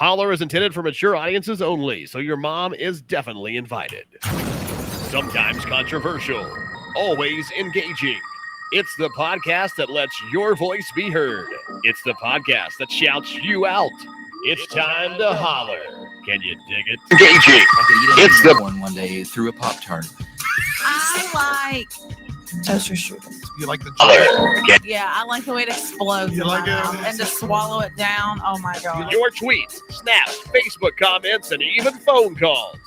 Holler is intended for mature audiences only, so your mom is definitely invited. Sometimes controversial, always engaging. It's the podcast that lets your voice be heard. It's the podcast that shouts you out. It's time to holler. Can you dig it? Engaging. It's the one day through a Pop-Tart. I like toaster strudel. You like the Holler. Yeah, I like the way it explodes You in like my it? mouth and to swallow it down. Oh my god! Your tweets, snaps, Facebook comments, and even phone calls.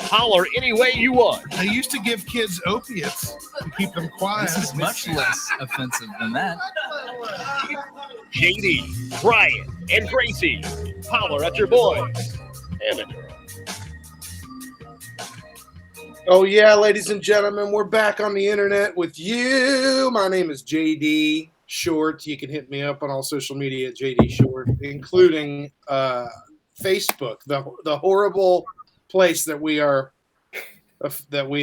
Holler any way you want. They used to give kids opiates to keep them quiet. This is much less offensive than that. JD, Brian, and Gracie. Holler at your boys and a girl. Oh, yeah, ladies and gentlemen, we're back on the internet with you. My name is JD Short. You can hit me up on all social media at JD Short, including Facebook, the horrible place that we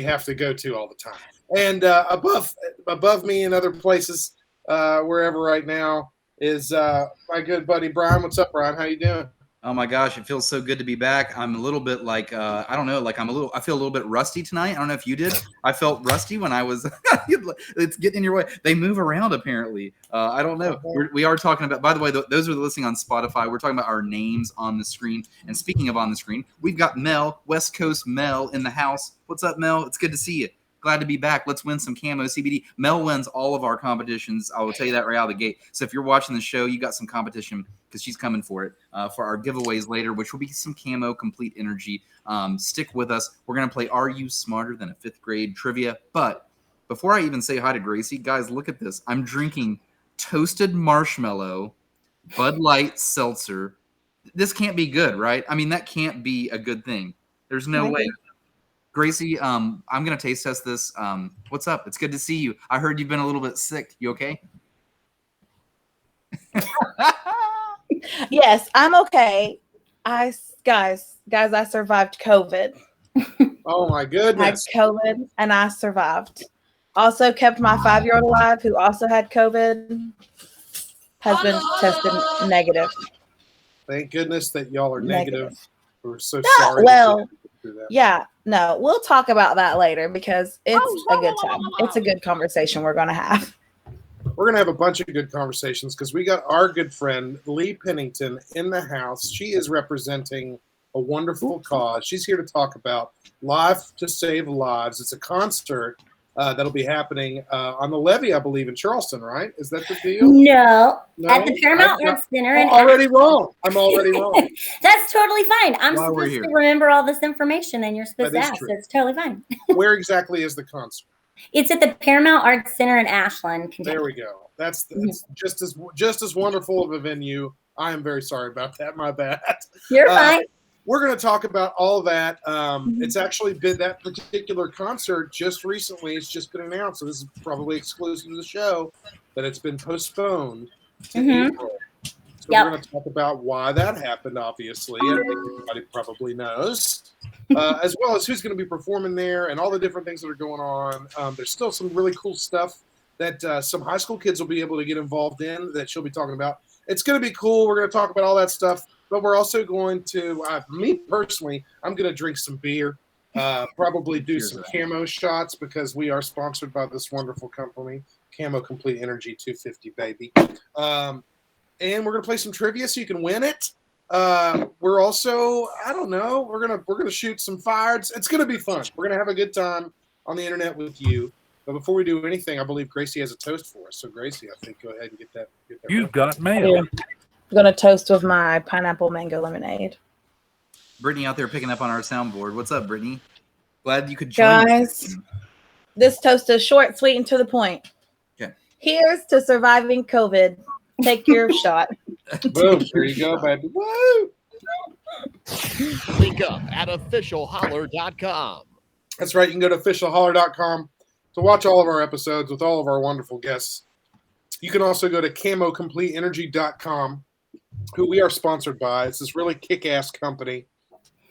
have to go to all the time. And above me and other places, wherever right now, is my good buddy Brian. What's up, Brian? How you doing? Oh my gosh, it feels so good to be back. I'm a little bit like I don't know, like I feel a little bit rusty tonight. I don't know if you did. I felt rusty when I was it's getting in your way. They move around apparently. I don't know. We are talking about, by the way, those are listening on Spotify. We're talking about our names on the screen. And speaking of on the screen, we've got Mel, West Coast Mel in the house. What's up, Mel? It's good to see you. Glad to be back. Let's win some camo CBD. Mel wins all of our competitions. I will tell you that right out of the gate. So if you're watching the show, you got some competition because she's coming for it for our giveaways later, which will be some camo complete energy. Stick with us. We're going to play Are You Smarter Than a Fifth Grade Trivia. But before I even say hi to Gracie, guys, look at this. I'm drinking toasted marshmallow, Bud Light seltzer. This can't be good, right? I mean, that can't be a good thing. There's no way. Gracie, I'm going to taste test this. What's up? It's good to see you. I heard you've been a little bit sick. You okay? Yes, I'm okay. Guys, I survived COVID. Oh, my I had goodness. COVID and I survived. Also kept my 5-year-old alive who also had COVID. Has been tested negative. Thank goodness that y'all are negative. We're so No, sorry. well, that. yeah, no, we'll talk about that later because it's a good time. It's a good conversation we're going to have. We're going to have a bunch of good conversations because we got our good friend, Leigh Pennington, in the house. She is representing a wonderful cause. She's here to talk about Life to Save Lives. It's a concert that'll be happening on the Levee, I believe, in Charleston, right? Is that the deal? No, at the Paramount Arts Center. I'm already wrong. That's totally fine. I'm While we're supposed here. to remember all this information, and you're supposed That to is ask. true. So it's totally fine. Where exactly is the concert? It's at the Paramount Arts Center in Ashland, Kentucky. There we go. That's just as wonderful of a venue. I am very sorry about that. My bad. You're fine. We're going to talk about all that. It's actually been that particular concert just recently. It's just been announced. So this is probably exclusive to the show that it's been postponed to April. So we're going to talk about why that happened, obviously. I think everybody probably knows. As well as who's going to be performing there and all the different things that are going on. There's still some really cool stuff that some high school kids will be able to get involved in that she'll be talking about. It's going to be cool. We're going to talk about all that stuff. But we're also going to, me personally, I'm going to drink some beer, probably do some camo shots because we are sponsored by this wonderful company, Camo Complete Energy 250, baby. And we're going to play some trivia so you can win it. We're also, I don't know, we're gonna shoot some fire. It's going to be fun. We're going to have a good time on the internet with you. But before we do anything, I believe Gracie has a toast for us. So Gracie, I think go ahead and get that. You've got mail. I'm going to toast with my pineapple mango lemonade. Brittany out there picking up on our soundboard. What's up, Brittany? Glad you could join Guys, this toast is short, sweet, and to the point. Okay. Here's to surviving COVID. Take your shot. Boom, there you go, baby. Woo! Link up at officialholler.com. That's right. You can go to officialholler.com to watch all of our episodes with all of our wonderful guests. You can also go to camocompleteenergy.com, who we are sponsored by. It's this really kick-ass company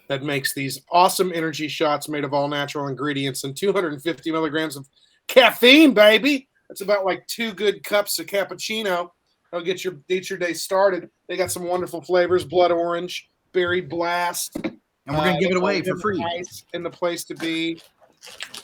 that makes these awesome energy shots made of all natural ingredients and 250 milligrams of caffeine, baby. That's about like 2 good cups of cappuccino. That'll get your day started. They got some wonderful flavors: blood orange, Berry Blast. And we're going to give it away for free. Ice in the place to be.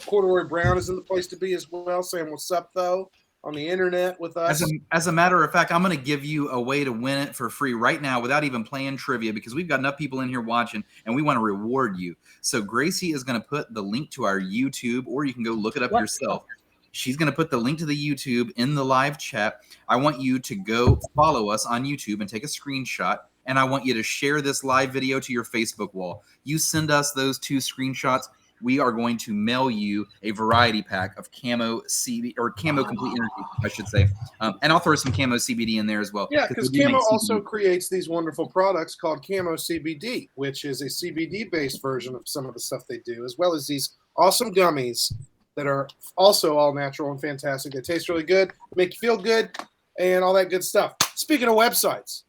Corduroy Brown is in the place to be as well, saying what's up, though, on the internet with us. As a matter of fact, I'm going to give you a way to win it for free right now without even playing trivia, because we've got enough people in here watching and we want to reward you. So Gracie is going to put the link to our YouTube, or you can go look it up yourself. She's going to put the link to the YouTube in the live chat. I want you to go follow us on YouTube and take a screenshot. And I want you to share this live video to your Facebook wall. You send us those 2 screenshots. We are going to mail you a variety pack of Camo CBD, or Camo Complete Energy, I should say. And I'll throw some Camo CBD in there as well. Yeah, because Camo also creates these wonderful products called Camo CBD, which is a CBD-based version of some of the stuff they do, as well as these awesome gummies that are also all natural and fantastic. They taste really good, make you feel good, and all that good stuff. Speaking of websites,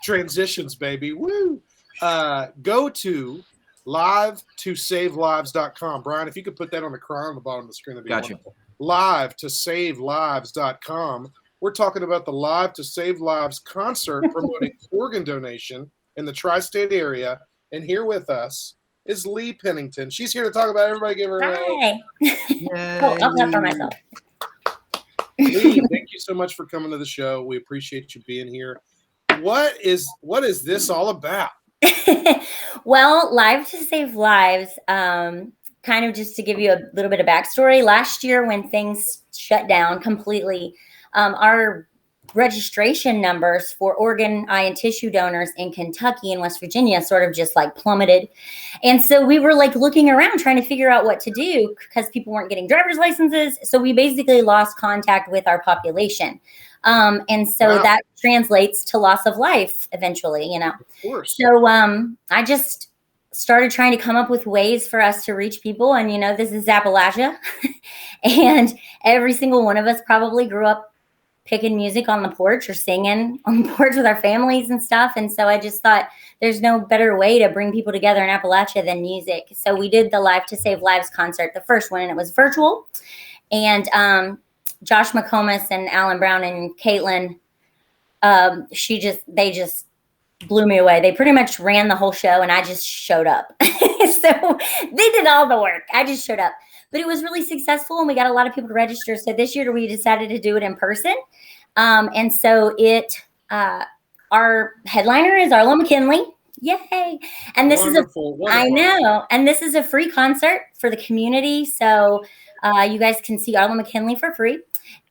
transitions, baby. Woo! Go to live2savelives.com. Brian, if you could put that on the bottom of the screen, that'd be wonderful. Live2savelives.com. We're talking about the Live to Save Lives concert promoting organ donation in the tri-state area. And here with us is Leigh Pennington. She's here to talk about it. Everybody give her a Hi. Oh, I'll clap for myself. Leigh, thank you so much for coming to the show. We appreciate you being here. What is this all about? Well, Live to Save Lives, kind of just to give you a little bit of backstory. Last year when things shut down completely, our registration numbers for organ, eye, and tissue donors in Kentucky and West Virginia sort of just like plummeted. And so we were like looking around trying to figure out what to do because people weren't getting driver's licenses. So we basically lost contact with our population. And so that translates to loss of life eventually, you know. Of course. So I just started trying to come up with ways for us to reach people. And, you know, this is Appalachia. And every single one of us probably grew up picking music on the porch or singing on the porch with our families and stuff. And so I just thought there's no better way to bring people together in Appalachia than music. So we did the Live to Save Lives concert, the first one, and it was virtual. And Josh McComas and Alan Brown and Caitlin, they just blew me away. They pretty much ran the whole show and I just showed up. So they did all the work. I just showed up. But it was really successful and we got a lot of people to register. So this year we decided to do it in person. And so our headliner is Arlo McKinley. Yay. And this wonderful. I know. And this is a free concert for the community. So you guys can see Arlo McKinley for free.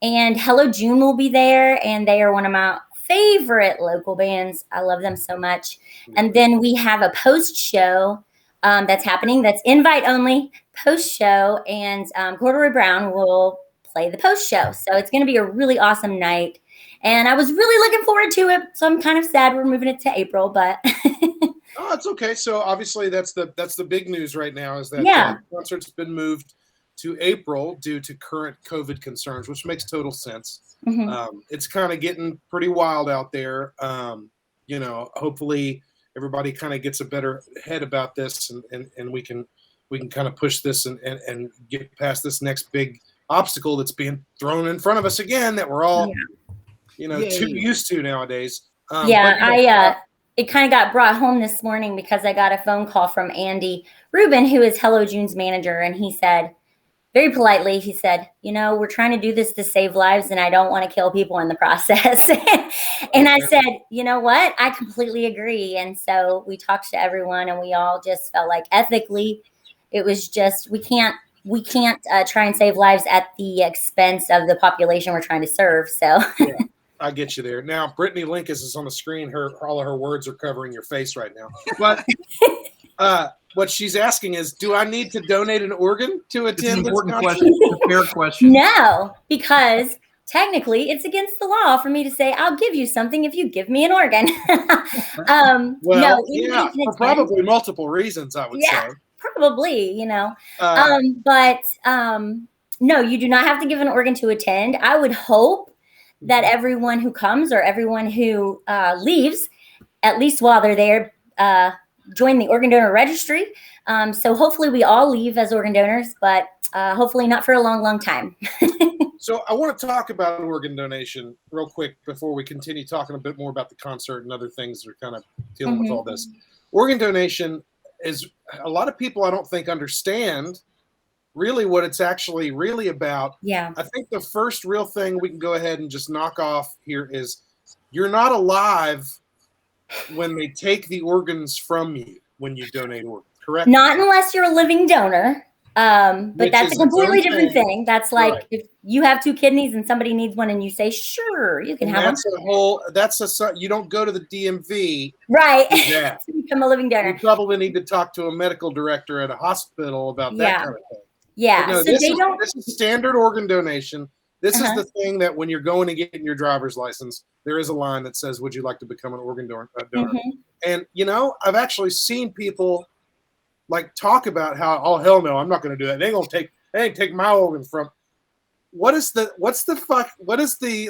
And Hello June will be there. And they are one of my favorite local bands. I love them so much. And then we have a post show that's happening. That's invite only post show. And Corduroy Brown will play the post show. So it's going to be a really awesome night. And I was really looking forward to it. So I'm kind of sad we're moving it to April, but oh, it's okay. So obviously that's the big news right now is that the concert's been moved to April due to current COVID concerns, which makes total sense. Mm-hmm. It's kind of getting pretty wild out there. You know, hopefully everybody kind of gets a better head about this and we can kind of push this and get past this next big obstacle that's being thrown in front of us again that we're all, too used to nowadays. It kind of got brought home this morning because I got a phone call from Andy Rubin, who is Hello June's manager. And he said, very politely, he said, you know, we're trying to do this to save lives and I don't want to kill people in the process. And I said, you know what? I completely agree. And so we talked to everyone and we all just felt like ethically, it was just, we can't try and save lives at the expense of the population we're trying to serve. So I get you there. Now, Brittany Linkus is on the screen. All of her words are covering your face right now. But what she's asking is, do I need to donate an organ to attend this important question? It's a fair question. No, because technically it's against the law for me to say, I'll give you something if you give me an organ. For probably multiple reasons, I would say. Probably, you know. No, you do not have to give an organ to attend. I would hope that everyone who comes or everyone who leaves, at least while they're there, join the organ donor registry. So hopefully we all leave as organ donors, but hopefully not for a long, long time. So I want to talk about organ donation real quick before we continue talking a bit more about the concert and other things that are kind of dealing with all this. organ donation is a lot of people I don't think understand really what it's actually really about. Yeah. I think the first real thing we can go ahead and just knock off here is you're not alive when they take the organs from you when you donate organs, correct? Not unless you're a living donor. But Which that's a is completely its own different thing. thing. That's like Right. if you have 2 kidneys and somebody needs one and you say, sure, you can And have one. you don't go to the DMV. Right. to do that. To become a living You donor. probably need to talk to a medical director at a hospital about that Yeah. kind of thing. Yeah. But no, So this is standard organ donation. This is the thing that when you're going to get your driver's license, there is a line that says, would you like to become an organ donor? And, I've actually seen people like talk about how, oh, hell no, I'm not going to do that. They ain't take my organ from. What's the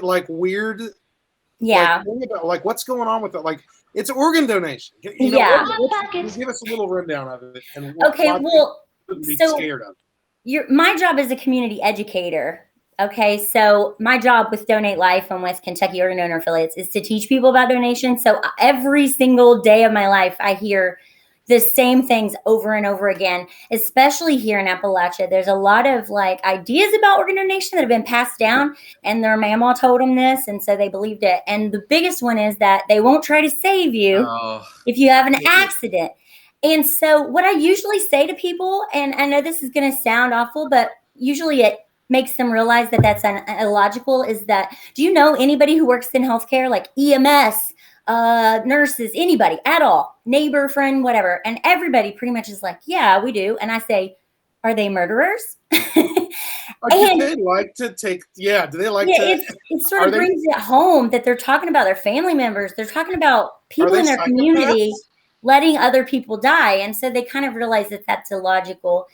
like weird, Yeah. thing about, like what's going on with it? Like it's organ donation. Yeah. Give us a little rundown of it. And Okay. Well, be so scared of. my job is a community educator. Okay, so my job with Donate Life and with Kentucky Organ Donor Affiliates is to teach people about donation. So every single day of my life, I hear the same things over and over again, especially here in Appalachia. There's a lot of like ideas about organ donation that have been passed down, and their mama told them this, and so they believed it. And the biggest one is that they won't try to save you if you have an accident. And so what I usually say to people, and I know this is going to sound awful, but usually it makes them realize that that's illogical, is that, do you know anybody who works in healthcare, like EMS, nurses, anybody at all, neighbor, friend, whatever? And everybody pretty much is like, yeah, we do. And I say, are they murderers? Do they like to take? Yeah, do they like to? It sort of brings it home that they're talking about their family members. They're talking about people in their community letting other people die. And so they kind of realize that that's illogical.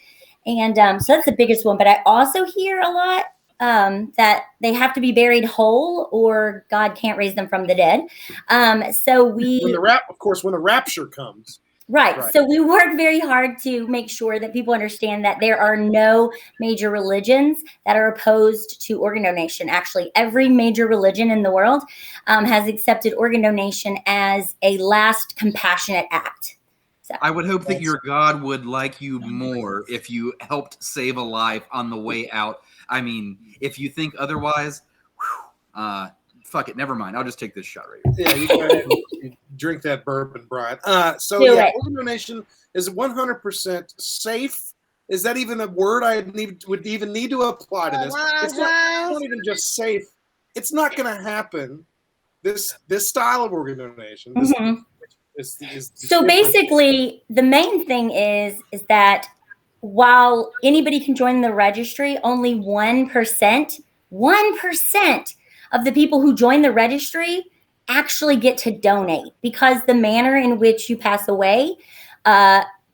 And so that's the biggest one. But I also hear a lot that they have to be buried whole or God can't raise them from the dead. When the rapture comes. Right. So we work very hard to make sure that people understand that there are no major religions that are opposed to organ donation. Actually, every major religion in the world has accepted organ donation as a last compassionate act. So, I would hope that your God would like you more if you helped save a life on the way out. I mean, if you think otherwise, fuck it, never mind. I'll just take this shot right here. Yeah, you go ahead and drink that bourbon, Brian. Organ donation is 100% safe. Is that even a word would even need to apply to this? It's not even just safe. It's not going to happen. This style of organ donation. So basically, the main thing is that while anybody can join the registry, only 1% of the people who join the registry actually get to donate, because the manner in which you pass away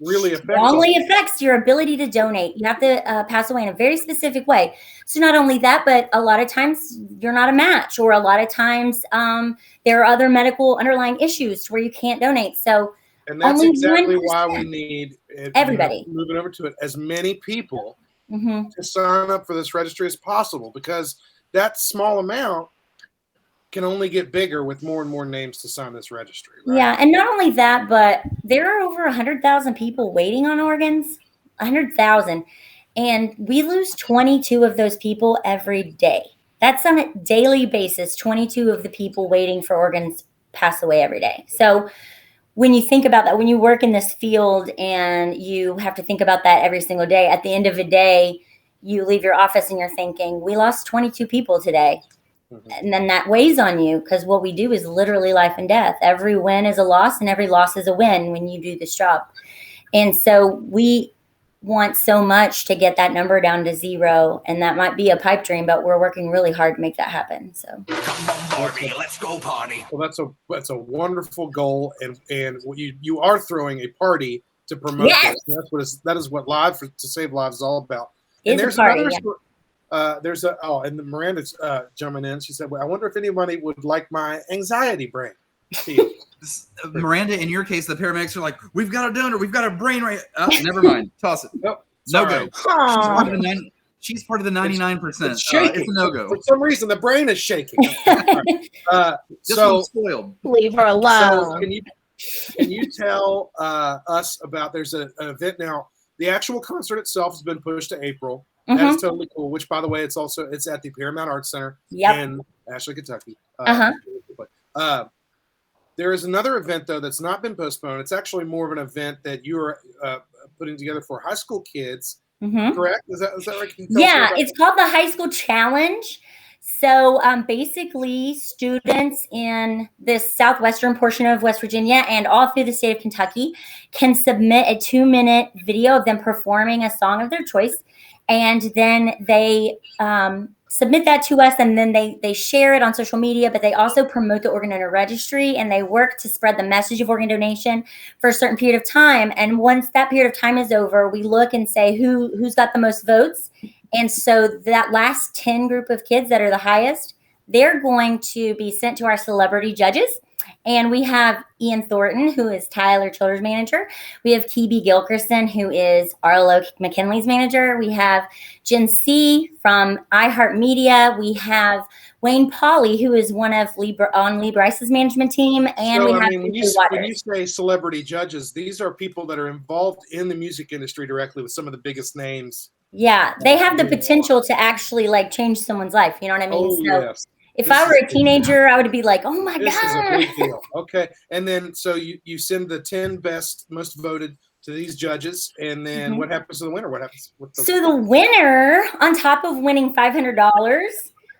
really strongly affects your ability to donate. You have to pass away in a very specific way. So not only that, but a lot of times you're not a match, or a lot of times there are other medical underlying issues where you can't donate. So and that's only exactly 1%. Why we need everybody moving over to it, as many people to sign up for this registry as possible, because that small amount can only get bigger with more and more names to sign this registry. Right? Yeah, and not only that, but there are over 100,000 people waiting on organs, 100,000, and we lose 22 of those people every day. That's on a daily basis. 22 of the people waiting for organs pass away every day. So when you think about that, when you work in this field and you have to think about that every single day, at the end of the day, you leave your office and you're thinking, we lost 22 people today. And then that weighs on you, because what we do is literally life and death. Every win is a loss and every loss is a win when you do this job. And so we want so much to get that number down to 0. And that might be a pipe dream, but we're working really hard to make that happen. So come on, Barbie, let's go party. Well, that's a wonderful goal. And you are throwing a party to promote this. That is what Live to Save Lives is all about. And there's another and Miranda's jumping in. She said, well, I wonder if anybody would like my anxiety brain. Miranda, in your case, the paramedics are like, we've got a donor, we've got a brain right. Never mind. Toss it. Nope. No go. She's part of the 99%. It's shaking. It's a no-go. For some reason, the brain is shaking. This one's spoiled. Leave her alone. So Can you tell us about? There's an event now. The actual concert itself has been pushed to April. That is totally cool. Which, by the way, it's at the Paramount Arts Center in Ashland, Kentucky. There is another event though that's not been postponed. It's actually more of an event that you are putting together for high school kids. Correct? Is that right? Yeah, it's called the High School Challenge. So basically, students in this southwestern portion of West Virginia and all through the state of Kentucky can submit a 2-minute video of them performing a song of their choice. And then they submit that to us, and then they share it on social media, but they also promote the organ donor registry, and they work to spread the message of organ donation for a certain period of time. And once that period of time is over, we look and say who's got the most votes. And so that last 10 group of kids that are the highest, they're going to be sent to our celebrity judges. And we have Ian Thornton, who is Tyler Childers' manager. We have Keebe Gilkerson, who is Arlo McKinley's manager. We have Jen C. from iHeartMedia. We have Wayne Pauley, who is one of Leigh Bryce's management team. And when you say celebrity judges, these are people that are involved in the music industry directly with some of the biggest names. Yeah, they have the potential to actually like change someone's life. You know what I mean? Yes. If I were a teenager, I would be like, oh my God. This is a big deal. Okay. And then so you send the 10 best, most voted to these judges. And then what happens to the winner? What happens with So the winner, on top of winning $500,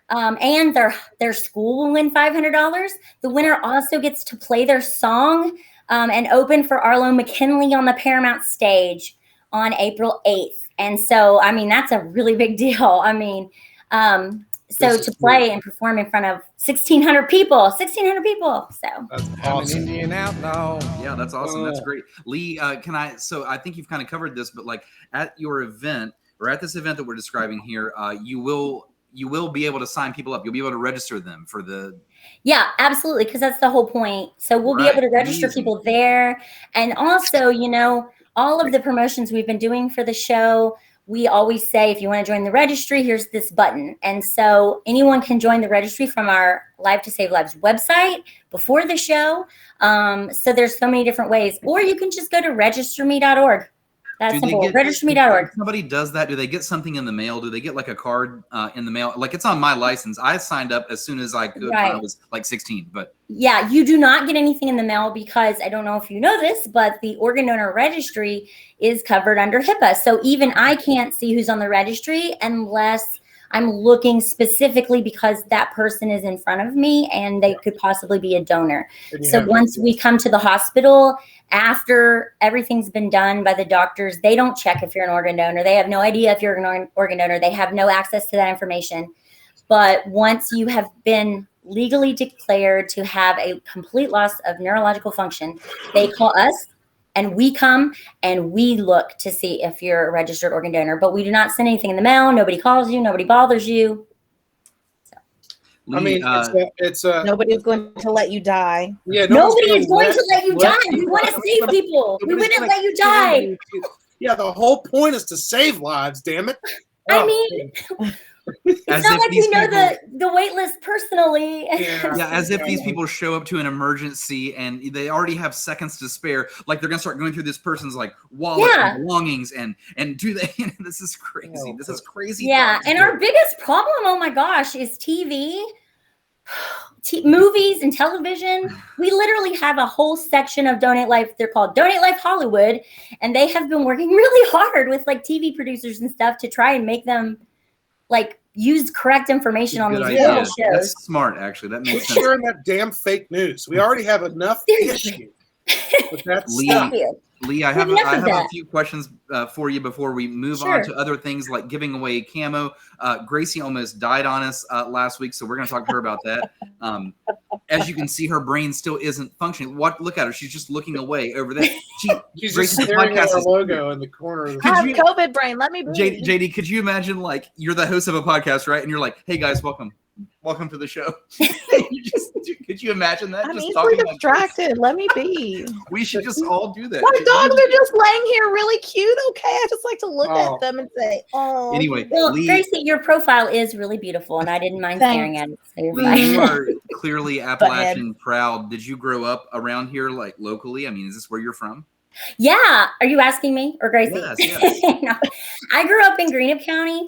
and their school will win $500, the winner also gets to play their song and open for Arlo McKinley on the Paramount stage on April 8th. And so, I mean, that's a really big deal. I mean, so to play and perform in front of 1,600 people. So that's awesome. Indian outlaw. Yeah, that's awesome. That's great. Leigh, so I think you've kind of covered this, but like at your event or at this event that we're describing here, you will be able to sign people up. You'll be able to register them for the. Yeah, absolutely. Because that's the whole point. So we'll be able to register people there. And also, all of the promotions we've been doing for the show, we always say, if you want to join the registry, here's this button. And so anyone can join the registry from our Live to Save Lives website before the show. So there's so many different ways. Or you can just go to registerme.org. That's simple. Registerme.org. If somebody does that, do they get something in the mail? Do they get like a card in the mail? Like it's on my license. I signed up as soon as I could when I was like 16. But yeah, you do not get anything in the mail because I don't know if you know this, but the organ donor registry is covered under HIPAA. So even I can't see who's on the registry unless I'm looking specifically because that person is in front of me and they could possibly be a donor. So once we come to the hospital, after everything's been done by the doctors, they don't check if you're an organ donor. They have no idea if you're an organ donor. They have no access to that information. But once you have been legally declared to have a complete loss of neurological function, they call us and we come and we look to see if you're a registered organ donor. But we do not send anything in the mail. Nobody calls you. Nobody bothers you. I mean, it's nobody's going to let you die. Yeah, nobody is going to let you die. We want to save people. We wouldn't let you die. Yeah, the whole point is to save lives. Damn it! I mean, it's not like we know the wait list personally. Yeah, as if these people show up to an emergency and they already have seconds to spare. Like they're gonna start going through this person's like wallet and belongings and do they? This is crazy. This is crazy. Yeah, and our biggest problem, oh my gosh, is TV. Movies and television. We literally have a whole section of Donate Life. They're called Donate Life Hollywood, and they have been working really hard with like TV producers and stuff to try and make them like use correct information on these little shows. That's smart, actually. That makes sense. Sharing that damn fake news. We already have enough issue. But that's Leigh, I have a few questions for you before we move on to other things like giving away camo. Gracie almost died on us last week, so we're going to talk to her about that. As you can see, her brain still isn't functioning. Look at her; she's just looking away over there. She's just staring at our logo in the corner. I have COVID brain. Let me breathe. JD, could you imagine like you're the host of a podcast, right? And you're like, "Hey guys, welcome." welcome to the show. Could you imagine that? I'm Just easily talking like this? distracted. Let me be. We should just all do that. My dogs are just laying here really cute. Okay, I just like to look Oh. at them and say, "Oh." Anyway, Well, Leigh, Gracie, your profile is really beautiful, and I didn't mind staring at it. So you're Leigh, fine. you are clearly Appalachian proud. Did you grow up around here, like locally? I mean, is this where you're from? Yeah. Are you asking me or Gracie? Yes. No. I grew up in Greenup County,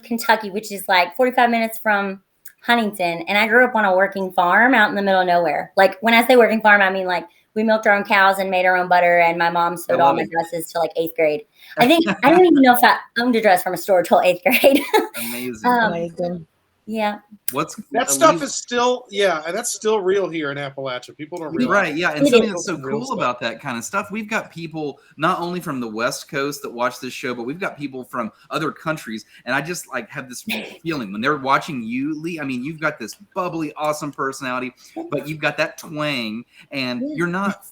Kentucky, which is like 45 minutes from Huntington. And I grew up on a working farm out in the middle of nowhere. Like when I say working farm, I mean like we milked our own cows and made our own butter. And my mom sewed all my dresses till like 8th grade. I think I don't even know if I owned a dress from a store till 8th grade. Amazing. Amazing. Yeah. That stuff is still, and that's still real here in Appalachia. People don't realize. Right, yeah, and It something is. that's so cool about that kind of stuff, we've got people not only from the West Coast that watch this show, but we've got people from other countries, and I just like have this feeling when they're watching you, Leigh. I mean, you've got this bubbly, awesome personality, but you've got that twang, and you're not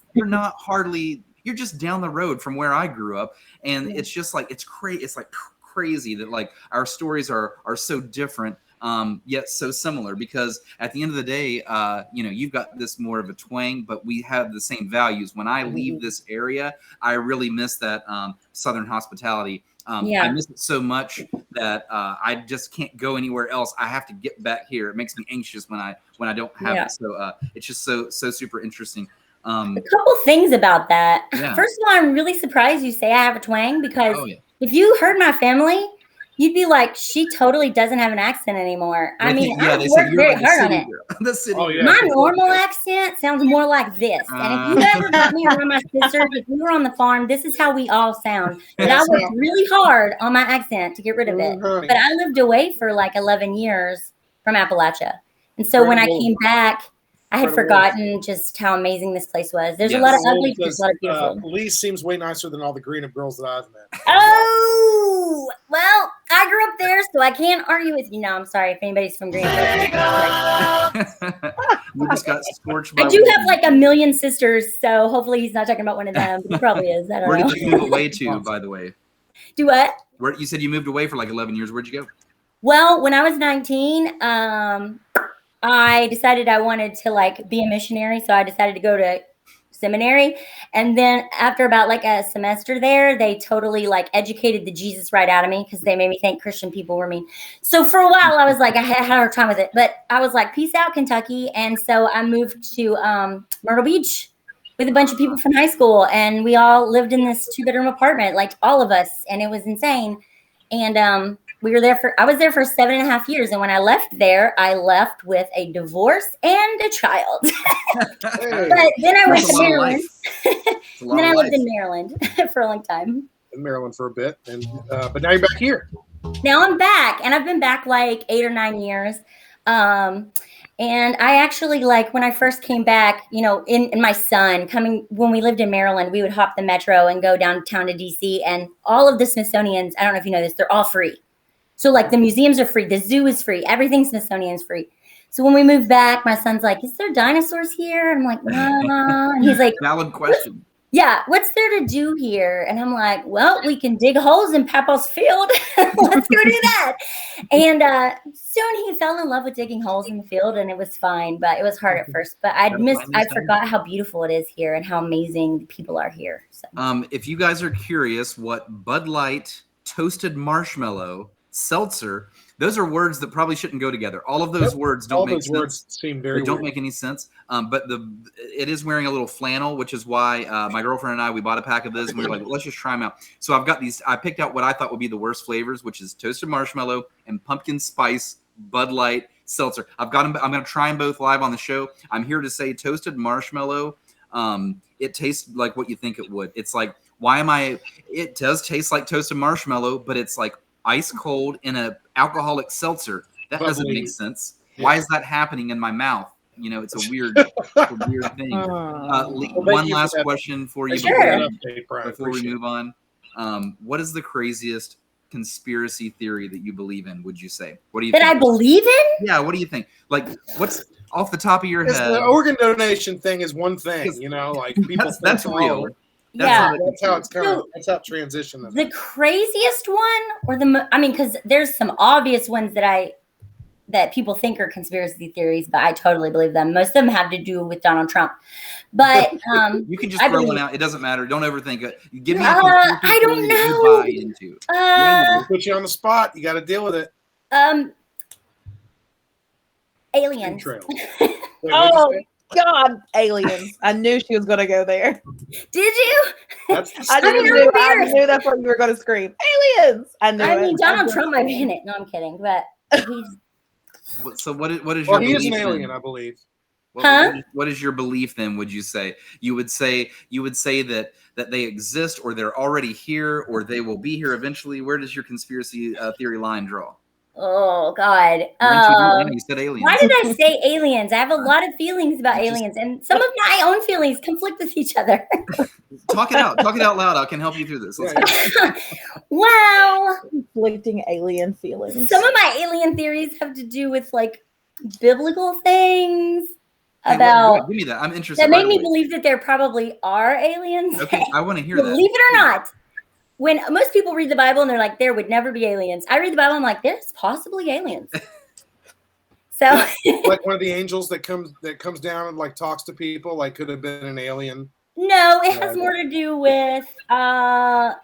hardly. You're just down the road from where I grew up, and it's just like it's like crazy that like our stories are so different. Yet so similar, because at the end of the day, you've got this more of a twang, but we have the same values. When I leave this area, I really miss that Southern hospitality. I miss it so much that I just can't go anywhere else. I have to get back here. It makes me anxious when I don't have it. So it's just so super interesting. A couple things about that. Yeah. First of all, I'm really surprised you say I have a twang, because Oh, yeah. if you heard my family, you'd be like, she totally doesn't have an accent anymore. I mean, I've worked very hard on it. The city. Oh, yeah. My normal accent sounds more like this. And if you ever got me around my sisters, if we were on the farm, this is how we all sound. But I worked really hard on my accent to get rid of it. Mhm. But I lived away for like 11 years from Appalachia. And so when I came back, I had forgotten just how amazing this place was. There's a lot of ugly, there's a lot of beautiful. Leigh seems way nicer than all the Greenup girls that I've met. Oh, well, I grew up there, so I can't argue with you. No, I'm sorry if anybody's from Greenup. We just got scorched by I do have like a million sisters, so hopefully he's not talking about one of them, but he probably is. I don't Where know. did you move away to, by the way? Do what? Where you said you moved away for like 11 years. Where'd you go? Well, when I was 19, I decided I wanted to like be a missionary, so I decided to go to seminary. And then after about like a semester there, they totally like educated the Jesus right out of me, because they made me think Christian people were mean. So for a while I was like, I had a hard time with it, but I was like, peace out, Kentucky. And so I moved to Myrtle Beach with a bunch of people from high school, and we all lived in this 2-bedroom apartment, like all of us, and it was insane. And I was there for 7.5 years. And when I left there, I left with a divorce and a child. But then I went to Maryland. And then I lived in Maryland for a long time. In Maryland for a bit, and but now you're back here. Now I'm back, and I've been back like 8 or 9 years. And I actually, like, when I first came back, in my son when we lived in Maryland, we would hop the metro and go downtown to DC, and all of the Smithsonian's, I don't know if you know this, they're all free. So like the museums are free, the zoo is free, everything Smithsonian is free. So when we moved back, my son's like, is there dinosaurs here? And I'm like, no. And he's like, valid question. Yeah, what's there to do here? And I'm like, well, we can dig holes in Papa's field. Let's go do that. And soon he fell in love with digging holes in the field, and it was fine, but it was hard at first. But I forgot how beautiful it is here and how amazing the people are here. So. If you guys are curious what Bud Light, toasted marshmallow, seltzer, those are words that probably shouldn't go together. All of those words don't make sense. Words seem very don't weird. make any sense. But it is wearing a little flannel, which is why my girlfriend and I, we bought a pack of this, and we were like, let's just try them out. So I've got these. I picked out what I thought would be the worst flavors, which is toasted marshmallow and pumpkin spice Bud Light seltzer. I've got them. I'm going to try them both live on the show. I'm here to say toasted marshmallow. It tastes like what you think it would. It's like, it does taste like toasted marshmallow, but it's like ice cold in a alcoholic seltzer. That doesn't make sense. Why is that happening in my mouth? It's a weird thing. Leigh, one last question for you before we move on. What is the craziest conspiracy theory that you believe in, would you say? What do you think? I believe in? Yeah, what do you think? Like, what's off the top of your head? The organ donation thing is one thing, like people that's real. That's how it's that's how it transitioned. The craziest one, or because there's some obvious ones that I that people think are conspiracy theories, but I totally believe them. Most of them have to do with Donald Trump. But you can just throw one out. It doesn't matter. Don't overthink it. Give me a I don't theory know. that you buy into. We'll put you on the spot. You got to deal with it. Aliens. Wait, Oh God, aliens! I knew she was gonna go there. Did you? that's I knew that's what you were gonna scream. Aliens! I knew it. I mean, Donald Trump might be in it. No, I'm kidding. But he's So what is your well, he belief is an alien, then? I believe. What is your belief then? Would you say you would say that they exist, or they're already here, or they will be here eventually? Where does your conspiracy theory line draw? oh God. You said aliens. Why did I say aliens? I have a lot of feelings about aliens, and some of my own feelings conflict with each other. Talk it out. Talk it out loud. I can help you through this. Let's go. Well, Conflicting alien feelings. some of my alien theories have to do with like biblical things Hey, about give me that. I'm interested. that made right me away. believe that there probably are aliens. Okay, I want to hear that. Believe it or not, when most people read the Bible and they're like, there would never be aliens. I read the Bible and I'm like, there's possibly aliens. So Like one of the angels that comes down and like talks to people, like could have been an alien. no, it has more to do with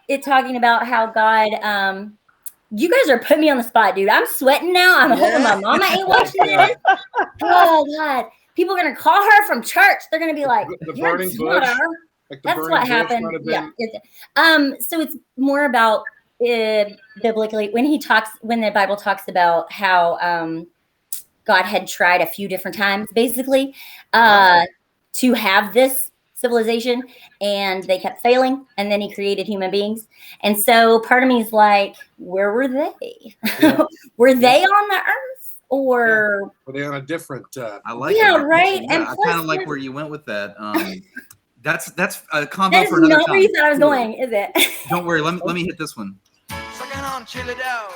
it talking about how God you guys are putting me on the spot, dude. I'm sweating now. I'm hoping my mama ain't watching this. Oh God. People are gonna call her from church. They're gonna be like, The "Your burning bush. daughter." Like the That's burning what bush happened. might have Yeah. been- So it's more about biblically when the Bible talks about how God had tried a few different times, basically, to have this civilization, and they kept failing, and then he created human beings. And so part of me is like, where were they? Yeah. Were they on the earth, or Were they on a different? I like yeah, it. right? Yeah, And I plus, kind of like where you went with that. That's a combo that is for another not time. where you thought I was going, is it? Don't worry. Let me hit this one. Sucking on chili dog,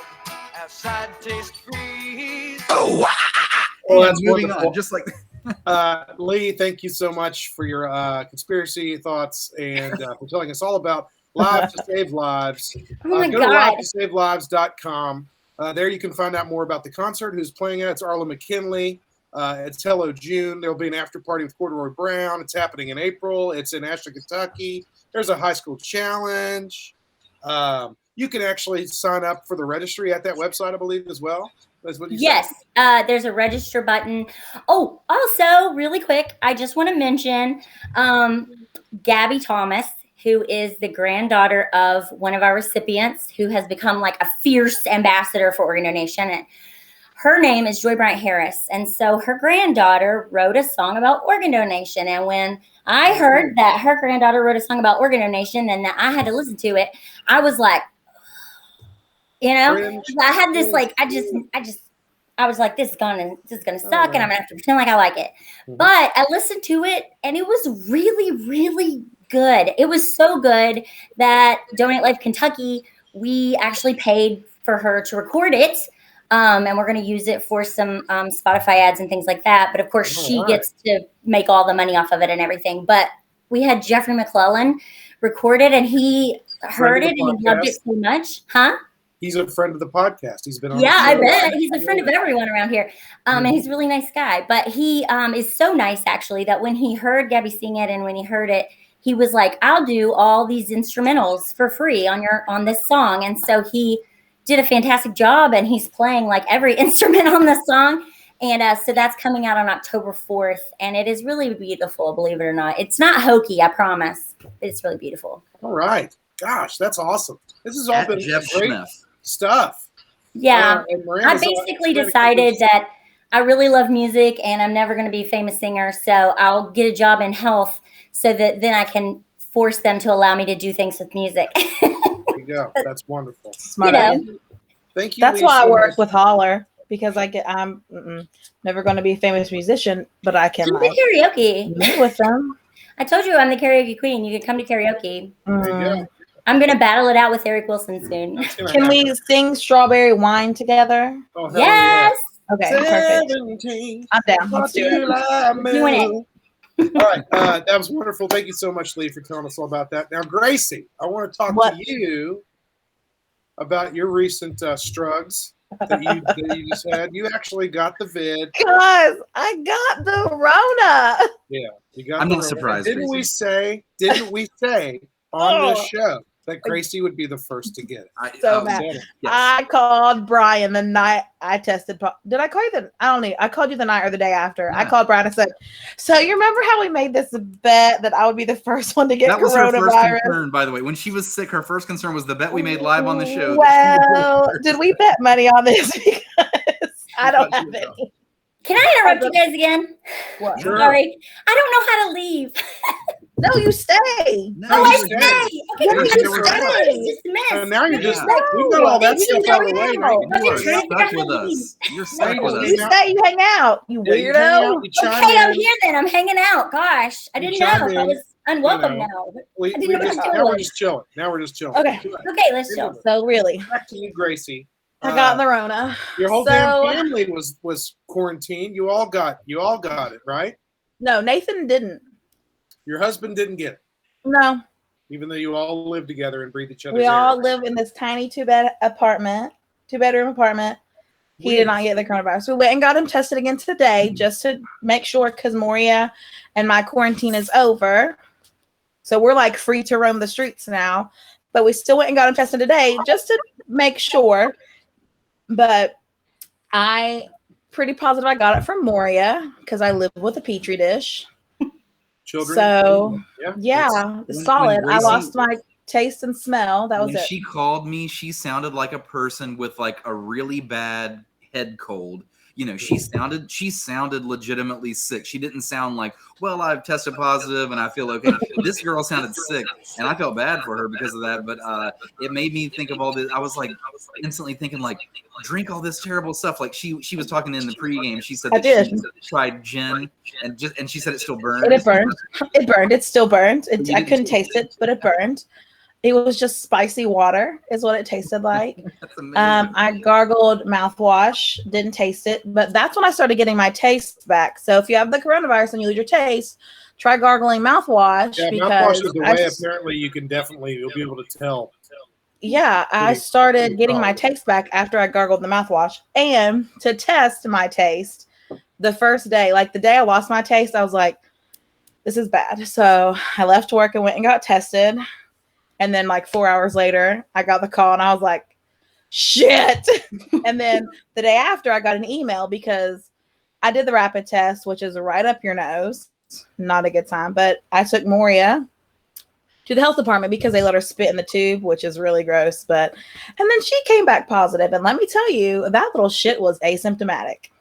outside taste freeze. Well, that's moving wonderful. on. Just like Leigh, thank you so much for your conspiracy thoughts and for telling us all about Live to Save Lives. Oh my Go God. to livetosavelives.com. There you can find out more about the concert, who's playing it. It's Arla McKinley. It's Hello June. There'll be an after party with Corduroy Brown. It's happening in April. It's in Ashland, Kentucky. There's a high school challenge. You can actually sign up for the registry at that website, I believe, as well. That's what you Yes, there's a register button. Oh, also, really quick, I just want to mention Gabby Thomas, who is the granddaughter of one of our recipients, who has become like a fierce ambassador for organ donation. And her name is Joy Bryant Harris. And so her granddaughter wrote a song about organ donation. And when I heard that her granddaughter wrote a song about organ donation and that I had to listen to it, I was like, you know, I had this like, I was like, this is gonna suck, and I'm gonna have to pretend like I like it. But I listened to it, and it was really, really good. It was so good that Donate Life Kentucky, we actually paid for her to record it, and we're gonna use it for some Spotify ads and things like that. But of course, she gets to make all the money off of it and everything. But we had Jeffrey McClellan record it, and he heard it and he loved it so much, huh? He's a friend of the podcast. He's been on. Yeah, I bet he's a friend of everyone around here, and he's a really nice guy. But he is so nice, actually, that when he heard Gabby sing it and when he heard it, he was like, "I'll do all these instrumentals for free on this song." And so he did a fantastic job, and he's playing like every instrument on the song. And so that's coming out on October 4th, and it is really beautiful. Believe it or not, it's not hokey. I promise. It's really beautiful. All right, gosh, that's awesome. This has all been Jeff great Smith. stuff. Yeah, And I Miranda's basically decided that I really love music and I'm never going to be a famous singer. So I'll get a job in health so that then I can force them to allow me to do things with music. There you go. That's wonderful. Smart You know. idea. Thank you. That's Leigh, why I so work much. with Holler, because I'm never going to be a famous musician, but I can Come to karaoke. meet with them. I told you I'm the karaoke queen. You can come to karaoke. There you go. I'm going to battle it out with Eric Wilson soon. That's gonna Can we happen. sing Strawberry Wine together? Oh, hell Yes. Okay, yeah. perfect. 17. I'm down. Let's do it. Doing All right, that was wonderful. Thank you so much, Leigh, for telling us all about that. Now, Gracie, I want to talk What? to you about your recent struggles that you just had. You actually got the vid. Guys, I got the Rona. Yeah, you got. I'm the not Rona. surprised, Didn't we say? Didn't we say on this show that Gracie would be the first to get it? So mad. Said it. Yes. I called Brian the night I tested. Did I call you I don't know. I called you the night or the day after. I Yeah. called Brian and said, "So you remember how we made this bet that I would be the first one to get That was her first coronavirus?" concern, by the way. When she was sick, her first concern was the bet we made live on the show. Well, did we bet money on this? Because I don't have any. Can I interrupt you guys again? What? Sure. Sorry. I don't know how to leave. No, you stay. No, Oh, you I were- stay. Okay, Yeah, you you just stay. dismissed. And now you're just. Yeah. We've got all that You stuff can out of the way. go Now you now. can You do are it. trying to stuck figure out with how to us. You're stuck you with don't us. You leave. stay. You hang out. You Yeah, you hang weirdo. out, you chime Okay, I'm in. here then. I'm hanging out. Gosh, I You didn't know chime if I in, was unwelcome you know. now. We I didn't know just, what I was now we're doing. just chilling. Now we're just chilling. Okay. Okay, let's chill. So really, Back to you, Gracie. I got the Rona. Your whole So- damn family was quarantined. You all got it, right? No, Nathan didn't. Your husband didn't get it, No, even though you all live together and breathe each other's we air. all live in this tiny two-bedroom apartment. He did not get the coronavirus. We went and got him tested again today just to make sure because Moria and my quarantine is over. So we're like free to roam the streets now. But we still went and got him tested today just to make sure. But I pretty positive I got it from Moria because I live with a petri dish. Children. So yeah. yeah, When solid. I Gracie- lost my taste and smell. That was When it. she called me, she sounded like a person with like a really bad head cold. You know, she sounded legitimately sick. She didn't sound like, well, I've tested positive and I feel okay. This girl sounded sick, and I felt bad for her because of that. But it made me think of all this. I was like instantly thinking, like, drink all this terrible stuff. Like she was talking in the pregame. She said I that she did. tried gin and she said it still burned. It burned. It burned. It still burned. You I didn't couldn't taste taste it, but it burned. It was just spicy water, is what it tasted like. That's amazing. I gargled mouthwash, didn't taste it, but that's when I started getting my taste back. So if you have the coronavirus and you lose your taste, try gargling mouthwash Yeah, because mouthwash is the way. Apparently, you'll be able to tell. yeah, I started getting my taste back after I gargled the mouthwash. And to test my taste, the first day, like the day I lost my taste, I was like, this is bad. So I left work and went and got tested. And then like 4 hours later, I got the call and I was like, shit. And then the day after, I got an email because I did the rapid test, which is right up your nose. Not a good time. But I took Moria to the health department because they let her spit in the tube, which is really gross. And then she came back positive. And let me tell you, that little shit was asymptomatic.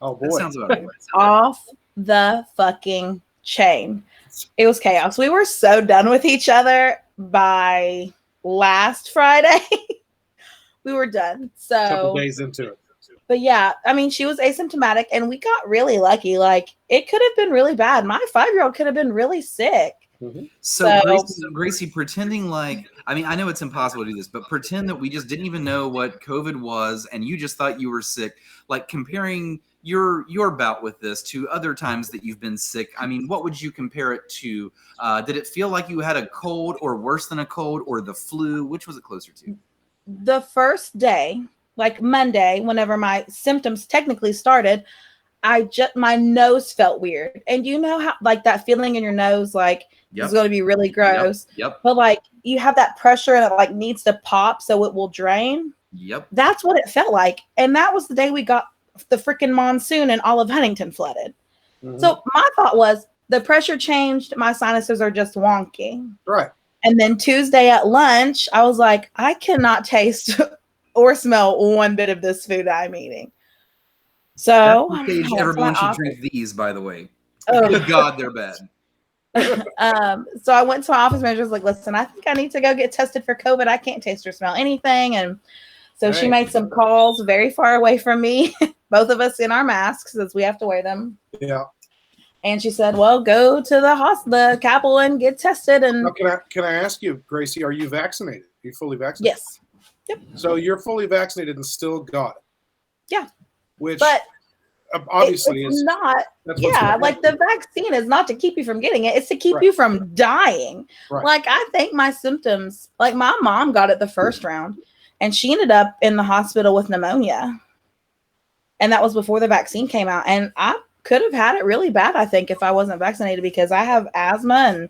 Oh That boy. sounds about right. Off the fucking chain. It was chaos. We were so done with each other by last Friday. We were done. A couple So, days into it. but yeah, I mean, she was asymptomatic and we got really lucky. Like, it could have been really bad. My 5-year-old could have been really sick. So So- Gracie, pretending like, I mean, I know it's impossible to do this, but pretend that we just didn't even know what COVID was and you just thought you were sick. Like comparing your bout with this to other times that you've been sick. I mean, what would you compare it to? Did it feel like you had a cold or worse than a cold or the flu? Which was it closer to? The first day, like Monday, whenever my symptoms technically started, my nose felt weird. And you know how like that feeling in your nose, like Yep. it's going to be really gross. Yep. But like you have that pressure and it like needs to pop so it will drain. Yep. That's what it felt like. And that was the day we got the freaking monsoon and all of Pennington flooded. Mhm. So my thought was the pressure changed. My sinuses are just wonky. Right. And then Tuesday at lunch, I was like, I cannot taste or smell one bit of this food I'm eating. So That's the stage I went to everyone my should office. drink these, by the way. Oh. Good God, they're bad. So I went to my office manager, was like, listen, I think I need to go get tested for COVID. I can't taste or smell anything. And so she Right. made some calls very far away from me, both of us in our masks as we have to wear them. Yeah. And she said, well, go to the Capitol and get tested. And Now, can I ask you, Gracie, are you vaccinated? Are you fully vaccinated? yes, So you're fully vaccinated and still got it. Yeah. Which but obviously it's is not. that's what's Yeah, gonna like happen. the vaccine is not to keep you from getting it. It's to keep Right. you from dying. Right. Like I think my symptoms, like my mom got it the first round and she ended up in the hospital with pneumonia. And that was before the vaccine came out. And I could have had it really bad, I think, if I wasn't vaccinated, because I have asthma and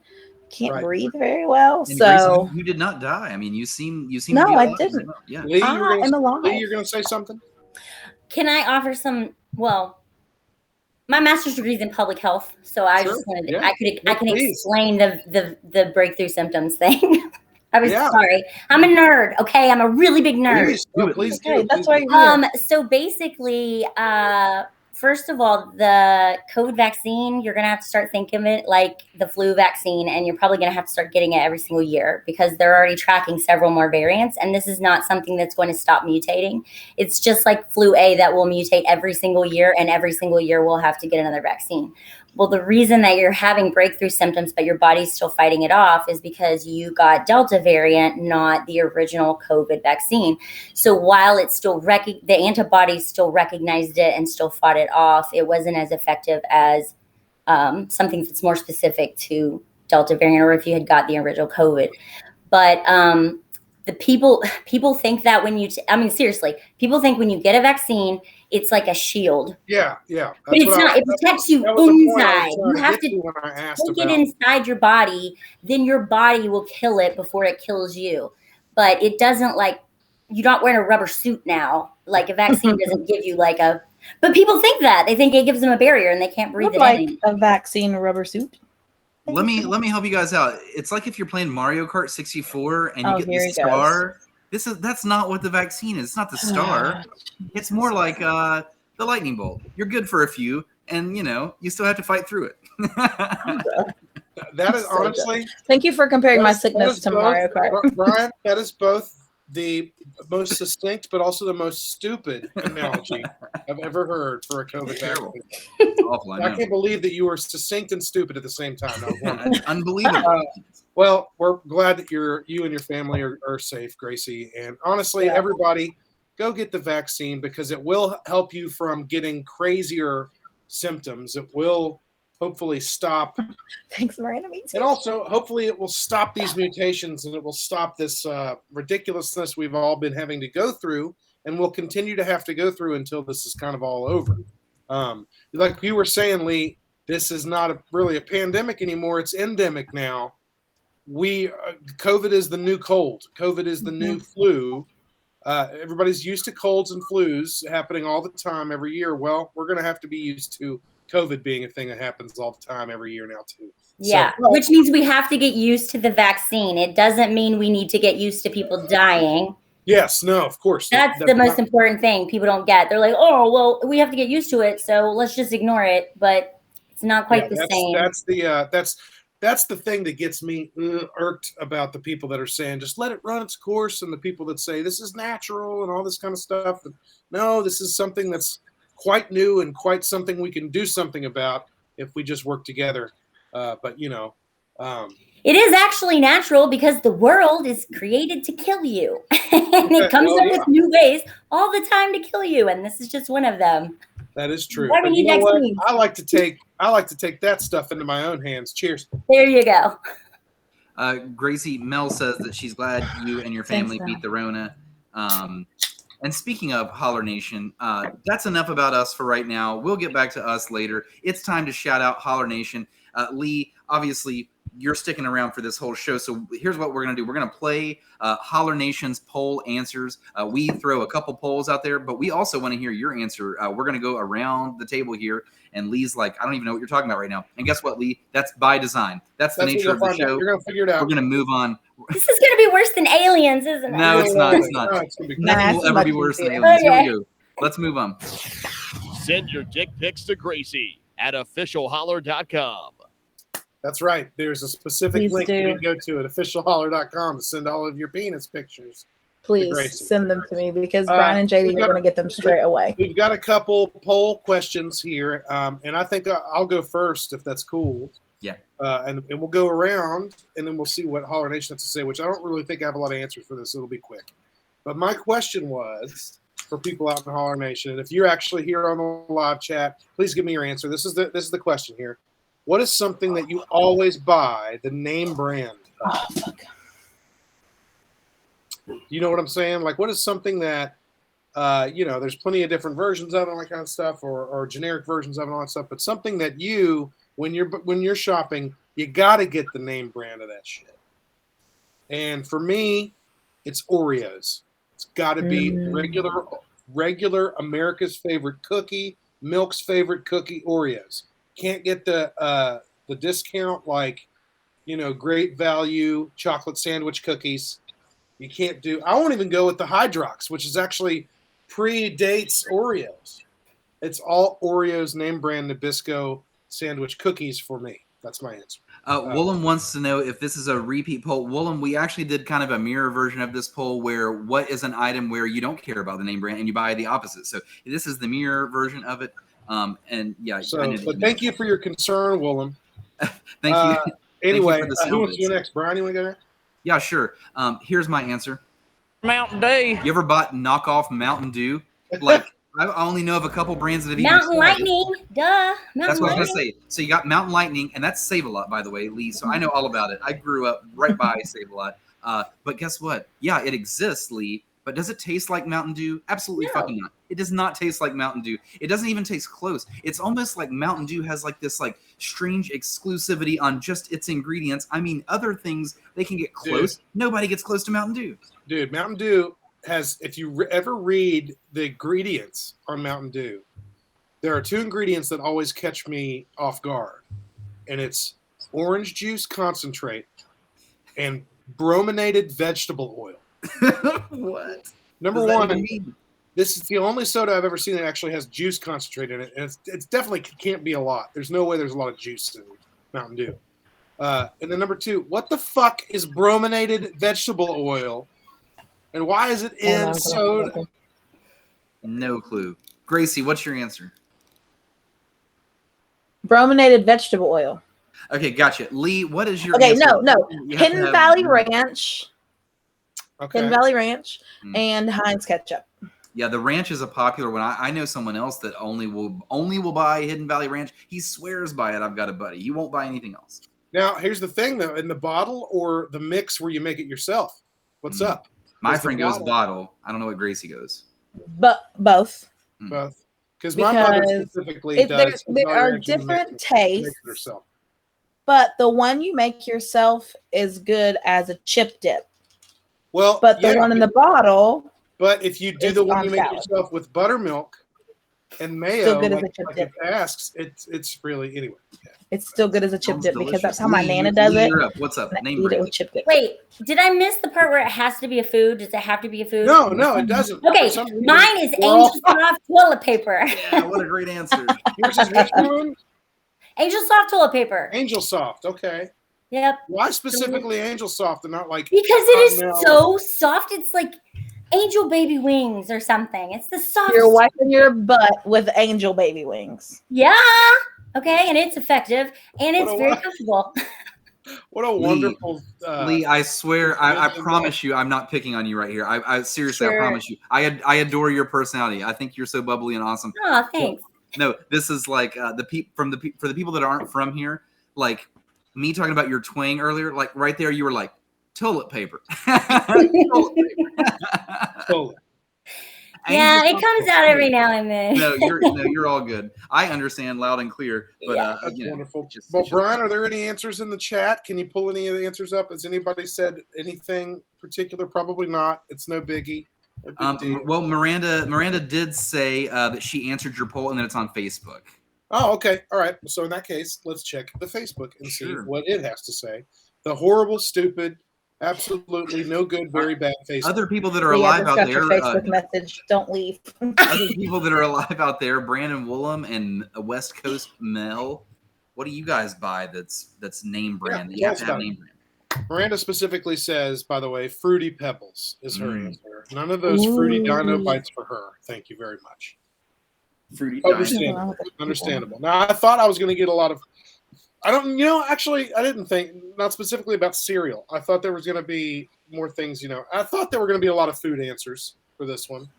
can't breathe very well. And So Gracie, you did not die. I mean, you seem to no, be I alive. didn't. Yeah. Leigh, I'm alive. Leigh, you're going to say something? Can I offer some? Well, my master's degree is in public health, so I Sure, just wanted yeah. I can Please. explain the breakthrough symptoms thing. I was Yeah. sorry. I'm a nerd. Okay, I'm a really big nerd. Please, no, please do. Okay, that's Please why do. you're here. So basically, first of all, the COVID vaccine, you're going to have to start thinking of it like the flu vaccine, and you're probably going to have to start getting it every single year because they're already tracking several more variants, and this is not something that's going to stop mutating. It's just like flu A that will mutate every single year, and every single year we'll have to get another vaccine. Well, the reason that you're having breakthrough symptoms, but your body's still fighting it off, is because you got Delta variant, not the original COVID vaccine. So while it's still the antibodies still recognized it and still fought it off, it wasn't as effective as something that's more specific to Delta variant, or if you had got the original COVID. But the people think that when seriously, people think when you get a vaccine, it's like a shield. Yeah. But it's not. It protects you inside. You have to take it inside your body. Then your body will kill it before it kills you. But it doesn't, like, you're not wearing a rubber suit now. Like, a vaccine doesn't give you like a. But people think that. They think it gives them a barrier and they can't breathe it in. A vaccine rubber suit. Let me help you guys out. It's like if you're playing Mario Kart 64 and you get the star. That's not what the vaccine is. It's not the star. It's more like the lightning bolt. You're good for a few, and you still have to fight through it. That is honestly. Thank you for comparing my sickness to Mario Kart. Brian, that is both the most succinct but also the most stupid analogy I've ever heard for a COVID vaccine. Awful, I can't believe that you were succinct and stupid at the same time. That's unbelievable. Well, we're glad that you and your family are safe, Gracie. And honestly, everybody, go get the vaccine because it will help you from getting crazier symptoms. It will hopefully stop. Thanks, Miranda. Me too. And also, hopefully, it will stop these mutations and it will stop this ridiculousness we've all been having to go through, and we'll continue to have to go through until this is kind of all over. Like you were saying, Leigh, this is not really a pandemic anymore. It's endemic now. COVID is the new cold. COVID is the new flu. Everybody's used to colds and flus happening all the time every year. Well, we're going to have to be used to COVID being a thing that happens all the time every year now too. Yeah, which means we have to get used to the vaccine. It doesn't mean we need to get used to people dying. Yes, no, of course. That's the most important thing people don't get. They're like, oh, well, we have to get used to it, so let's just ignore it. But it's not quite the same. That's the thing that gets me irked about the people that are saying just let it run its course, and the people that say this is natural and all this kind of stuff. No, this is something that's quite new and quite something we can do something about if we just work together. It is actually natural because the world is created to kill you. And it comes up with new ways all the time to kill you. And this is just one of them. That is true. Why do we need vaccines? I like to take that stuff into my own hands. Cheers. There you go. Gracie, Mel says that she's glad you and your family beat the Rona. And speaking of Holler Nation, that's enough about us for right now. We'll get back to us later. It's time to shout out Holler Nation. Leigh, obviously, you're sticking around for this whole show. So here's what we're going to do. We're going to play Holler Nation's poll answers. We throw a couple polls out there, but we also want to hear your answer. We're going to go around the table here. And Leigh's like, I don't even know what you're talking about right now. And guess what, Leigh? That's by design. That's the nature of the show. You're going to figure it out. We're going to move on. This is going to be worse than aliens, isn't it? No, it's not. It's not. Nothing will ever be worse than aliens. Here we go. Let's move on. Send your dick pics to Gracie at officialholler.com. That's right. There's a specific link you can go to at officialholler.com to send all of your penis pictures. Please send them to me because Brian and JD are going to get them straight away. We've got a couple poll questions here, and I think I'll go first if that's cool. Yeah. And we'll go around, and then we'll see what Holler Nation has to say, which I don't really think I have a lot of answers for this. It'll be quick. But my question was for people out in Holler Nation, and if you're actually here on the live chat, please give me your answer. This is the question here. What is something that you always buy the name brand of? Oh, fuck. You know what I'm saying? Like, what is something that, there's plenty of different versions of it, and that kind of stuff, or generic versions of it, and all that stuff. But something that when you're shopping, you got to get the name brand of that shit. And for me, it's Oreos. It's got to be regular America's favorite cookie, Milk's favorite cookie, Oreos. Can't get the discount like, Great Value chocolate sandwich cookies. You can't do. I won't even go with the Hydrox, which is actually predates Oreos. It's all Oreos name brand Nabisco sandwich cookies for me. That's my answer. Woolham wants to know if this is a repeat poll. Woolham, we actually did kind of a mirror version of this poll where what is an item where you don't care about the name brand and you buy the opposite. So this is the mirror version of it. And yeah. But thank you for your concern, Woolham. Thank you. Anyway, Thank you for the who wants to go next? Brian, you want to go next? Yeah, sure. Here's my answer. Mountain Dew. You ever bought knockoff Mountain Dew? Like, I only know of a couple brands that have Mountain Lightning, duh. That's what I was going to say. So you got Mountain Lightning, and that's Save-A-Lot, by the way, Leigh. So I know all about it. I grew up right by Save-A-Lot. But guess what? Yeah, it exists, Leigh. But does it taste like Mountain Dew? Absolutely fucking not. It does not taste like Mountain Dew. It doesn't even taste close. It's almost like Mountain Dew has like this like strange exclusivity on just its ingredients. I mean, other things, they can get close. Dude. Nobody gets close to Mountain Dew. Dude, Mountain Dew has, if you ever read the ingredients on Mountain Dew, there are two ingredients that always catch me off guard. And it's orange juice concentrate and brominated vegetable oil. What? Number one, this is the only soda I've ever seen that actually has juice concentrate in it, and it's definitely can't be a lot. There's no way there's a lot of juice in Mountain Dew. And then number two, what the fuck is brominated vegetable oil, and why is it in soda? No clue. Gracie, what's your answer? Brominated vegetable oil. Okay, gotcha. Leigh, what is your answer? No. Hidden Valley Ranch. Okay. Hidden Valley Ranch and Heinz ketchup. Yeah, the ranch is a popular one. I know someone else that only will buy Hidden Valley Ranch. He swears by it. I've got a buddy. He won't buy anything else. Now, here's the thing, though. In the bottle or the mix where you make it yourself? What's up? My friend goes bottle. I don't know what Gracie goes. But both. Both. Because my mother specifically does. There are different tastes. But the one you make yourself is good as a chip dip. Well, but the one in the bottle. But if you do the one you make yourself with buttermilk and mayo, like it asks, it's really anyway. Yeah. It's still good as a chip dip because that's how my Nana does it. What's up? Name it with chip dip. Wait, did I miss the part where it has to be a food? Does it have to be a food? No, it doesn't. Okay, mine is Angel Soft toilet paper. Yeah, what a great answer. Yours is which one? Angel Soft toilet paper. Angel Soft, okay. Yep. Why specifically Angel Soft and not like? Because it is so soft. It's like angel baby wings or something. It's the soft. You're wiping your butt with angel baby wings. Yeah. Okay, and it's effective and it's very comfortable. What a wonderful Leigh, I swear, I promise you, I'm not picking on you right here. I seriously, I promise you. I adore your personality. I think you're so bubbly and awesome. Oh, thanks. No, this is like for the people that aren't from here, like me talking about your twang earlier, like right there, you were like toilet paper. Toilet paper. Toilet. Yeah, it comes out every now and then. No, you're all good. I understand loud and clear. But that's wonderful. Well, Brian, are there any answers in the chat? Can you pull any of the answers up? Has anybody said anything particular? Probably not. It's no biggie. Well, Miranda did say that she answered your poll and that it's on Facebook. Oh, okay. All right. So in that case, let's check the Facebook and see what it has to say. The horrible, stupid, absolutely no good, very bad Facebook. Other people that are alive out there. Facebook message. Don't leave. Other people that are alive out there. Brandon Woolham and West Coast Mel. What do you guys buy that's name brand? That you have to have name brand. Miranda specifically says, by the way, Fruity Pebbles is her answer. None of those Fruity Dino Bites for her. Thank you very much. Fruity Dino. Understandable. Now, I thought I was going to get a lot of. Actually, I didn't think, not specifically about cereal. I thought there was going to be more things, I thought there were going to be a lot of food answers for this one.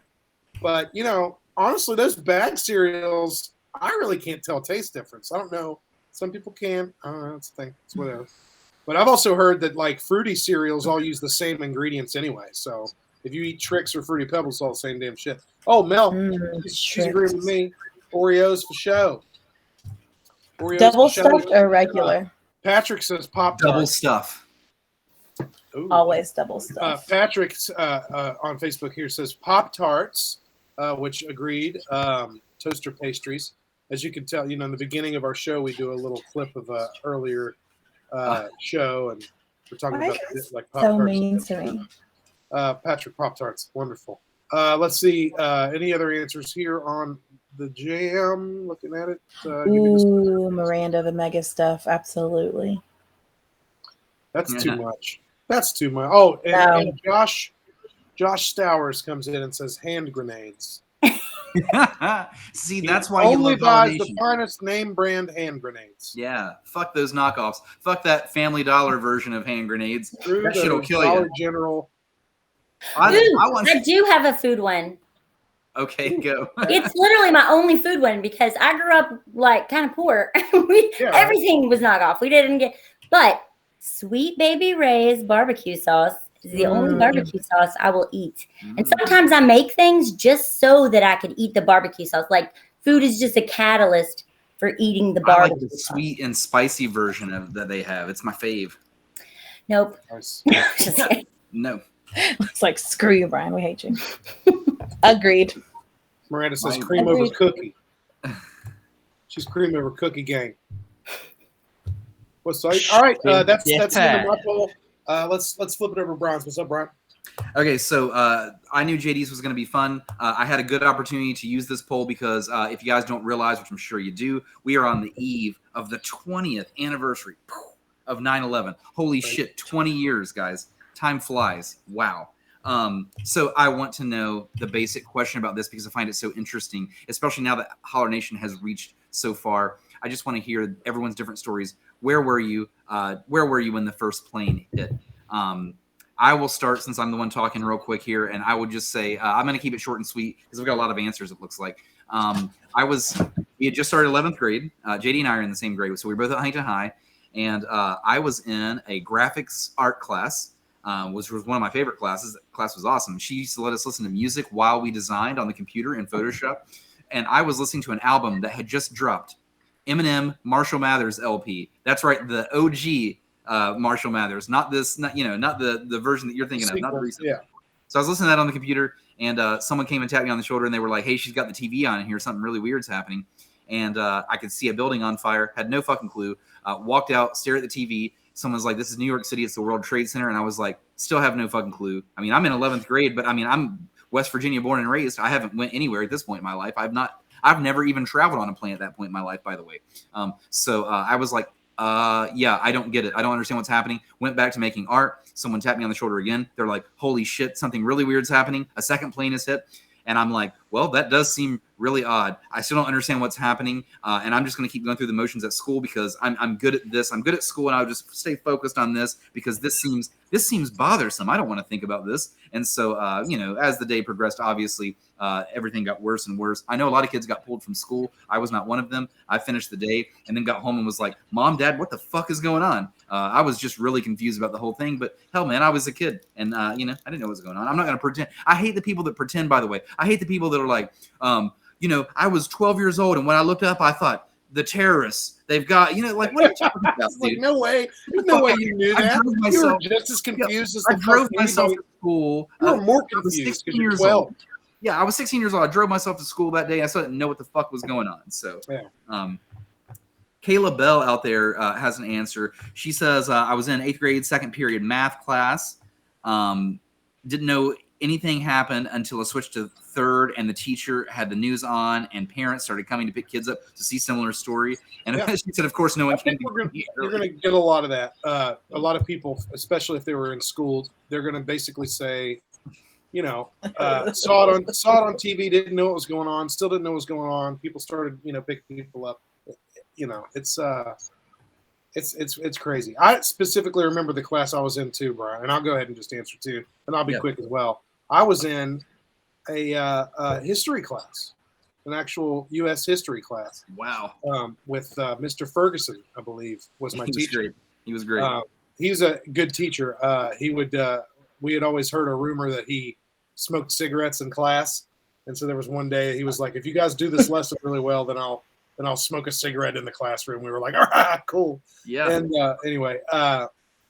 But, honestly, those bag cereals, I really can't tell taste difference. I don't know. Some people can. I don't know. It's a thing. It's whatever. But I've also heard that, like, fruity cereals all use the same ingredients anyway. So If you eat Tricks or Fruity Pebbles, it's all the same damn shit. Oh, Mel, she's agreeing with me. Oreos for show. Oreos Double for show. stuffed or regular? Patrick says Pop Double Tarts. stuff. Always double stuff. Patrick on Facebook here says Pop Tarts, which agreed. Toaster pastries. As you can tell, in the beginning of our show, we do a little clip of an earlier show, and we're talking about like Pop Tarts. So mean to me. Patrick, Pop Tarts, wonderful. Let's see. Any other answers here on the jam? Looking at it. Ooh, Miranda, the mega stuff. Absolutely. That's too much. That's too much. Oh, and Josh Stowers comes in and says hand grenades. See, that's why only you love buys the finest name brand hand grenades. Yeah, fuck those knockoffs. Fuck that Family Dollar version of hand grenades. That shit'll kill Dollar you. General. I do have a food one. Okay, go. It's literally my only food one because I grew up like kind of poor. Everything was knockoff. We didn't get, but Sweet Baby Ray's barbecue sauce is the only barbecue sauce I will eat. And sometimes I make things just so that I can eat the barbecue sauce. Like food is just a catalyst for eating the barbecue. I like the sweet and spicy version of that they have. It's my fave. Nope. No. It's like, screw you, Brian. We hate you. Agreed. Miranda says cream over cookie. She's cream over cookie gang. What's all right? That's the end of my poll. Let's flip it over to Brian. What's up, Brian? Okay, so I knew JD's was going to be fun. I had a good opportunity to use this poll because if you guys don't realize, which I'm sure you do, we are on the eve of the 20th anniversary of 9/11. Holy shit, 20 years, guys. Time flies. Wow. So I want to know the basic question about this because I find it so interesting, especially now that Holler Nation has reached so far. I just want to hear everyone's different stories. Where were you? Where were you when the first plane hit? I will start since I'm the one talking real quick here, and I would just say I'm going to keep it short and sweet because we've got a lot of answers, it looks like. We had just started 11th grade. JD and I are in the same grade, so we were both at Huntington High, and I was in a graphics art class, which was one of my favorite classes. That class was awesome. She used to let us listen to music while we designed on the computer in Photoshop, and I was listening to an album that had just dropped, Eminem Marshall Mathers LP. That's right, the OG Marshall Mathers, not the version that you're thinking of, not the recent. Yeah. So I was listening to that on the computer, and someone came and tapped me on the shoulder, and they were like, "Hey, she's got the TV on in here. Something really weird's happening." And I could see a building on fire. Had no fucking clue. Walked out, stared at the TV. Someone's like, "This is New York City. It's the World Trade Center." And I was like, still have no fucking clue. I mean, I'm in 11th grade, but I mean, I'm West Virginia born and raised. I haven't went anywhere at this point in my life. I've never even traveled on a plane at that point in my life, by the way. So I was like, yeah, I don't get it. I don't understand what's happening. Went back to making art. Someone tapped me on the shoulder again. They're like, "Holy shit, something really weird's happening. A second plane has hit." And I'm like, well, that does seem really odd. I still don't understand what's happening. And I'm just going to keep going through the motions at school because I'm good at this. I'm good at school, and I'll just stay focused on this because this seems bothersome. I don't want to think about this. And so, as the day progressed, obviously, everything got worse and worse. I know a lot of kids got pulled from school. I was not one of them. I finished the day and then got home and was like, "Mom, Dad, what the fuck is going on?" I was just really confused about the whole thing. But hell, man, I was a kid, and I didn't know what was going on. I'm not going to pretend. I hate the people that pretend. By the way, I hate the people that are like, I was 12 years old, and when I looked up, I thought, the terrorists, they've got, like, what are you talking about, dude? Like, no way. There's no way you knew that. You were just as confused as the I drove myself to school. You were more confused because you're 12. Yeah, I was 16 years old. I drove myself to school that day. I still didn't know what the fuck was going on. So, Kayla Bell out there has an answer. She says, I was in 8th grade, 2nd period math class. Didn't know anything happened until I switched to 3rd, and the teacher had the news on, and parents started coming to pick kids up to see similar story. And she said, of course, no one came. You're going to get a lot of that. A lot of people, especially if they were in school, they're going to basically say, saw it on TV, didn't know what was going on, still didn't know what was going on. People started, picking people up. It's crazy. I specifically remember the class I was in too, Brian, and I'll go ahead and just answer too, and I'll be quick as well. I was in a history class, an actual U.S. history class. Wow. With Mr. Ferguson, I believe, was my teacher. Great. He was great. He was a good teacher. We had always heard a rumor that he smoked cigarettes in class. And so there was one day he was like, if you guys do this lesson really well, then I'll smoke a cigarette in the classroom. We were like, all right, cool. Yeah. And anyway,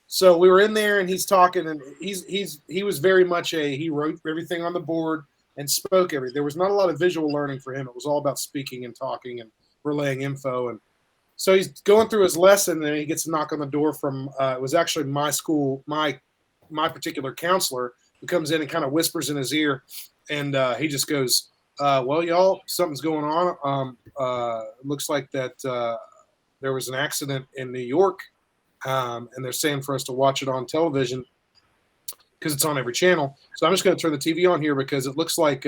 so we were in there and he's talking, and he was very much he wrote everything on the board and spoke everything. There was not a lot of visual learning for him. It was all about speaking and talking and relaying info. And so he's going through his lesson, and he gets a knock on the door from it was actually my school, my particular counselor, who comes in and kind of whispers in his ear, and he just goes, well, y'all, something's going on. Looks like that there was an accident in New York, and they're saying for us to watch it on television because it's on every channel. So I'm just going to turn the TV on here because it looks like,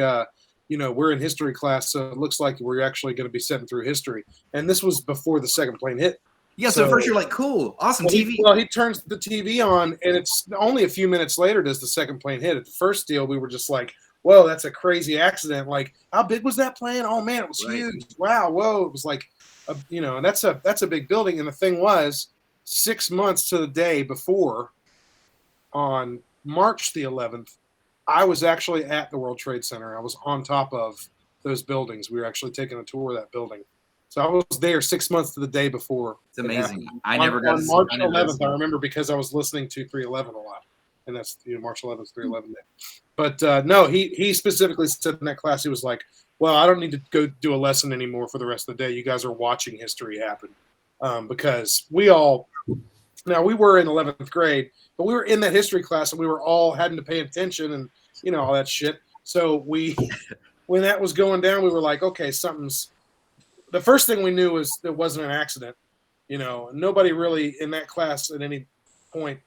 we're in history class, so it looks like we're actually going to be sitting through history. And this was before the second plane hit. Yeah, so first you're like, cool, awesome TV. He turns the TV on, and it's only a few minutes later does the second plane hit. At the first deal, we were just like, whoa, that's a crazy accident. Like, how big was that plane? Oh, man, it was huge. Wow, whoa. It was like, and that's a big building. And the thing was, 6 months to the day before, on March the 11th, I was actually at the World Trade Center. I was on top of those buildings. We were actually taking a tour of that building. So I was there 6 months to the day before. It's amazing. On March 11th, I remember because I was listening to 311 a lot. And that's March 11th, 311 day. But no, he specifically said in that class, he was like, well, I don't need to go do a lesson anymore for the rest of the day. You guys are watching history happen. Because we were in 11th grade, but we were in that history class and we were all having to pay attention and, all that shit. So when that was going down, we were like, okay, the first thing we knew was there wasn't an accident. Nobody really in that class at any point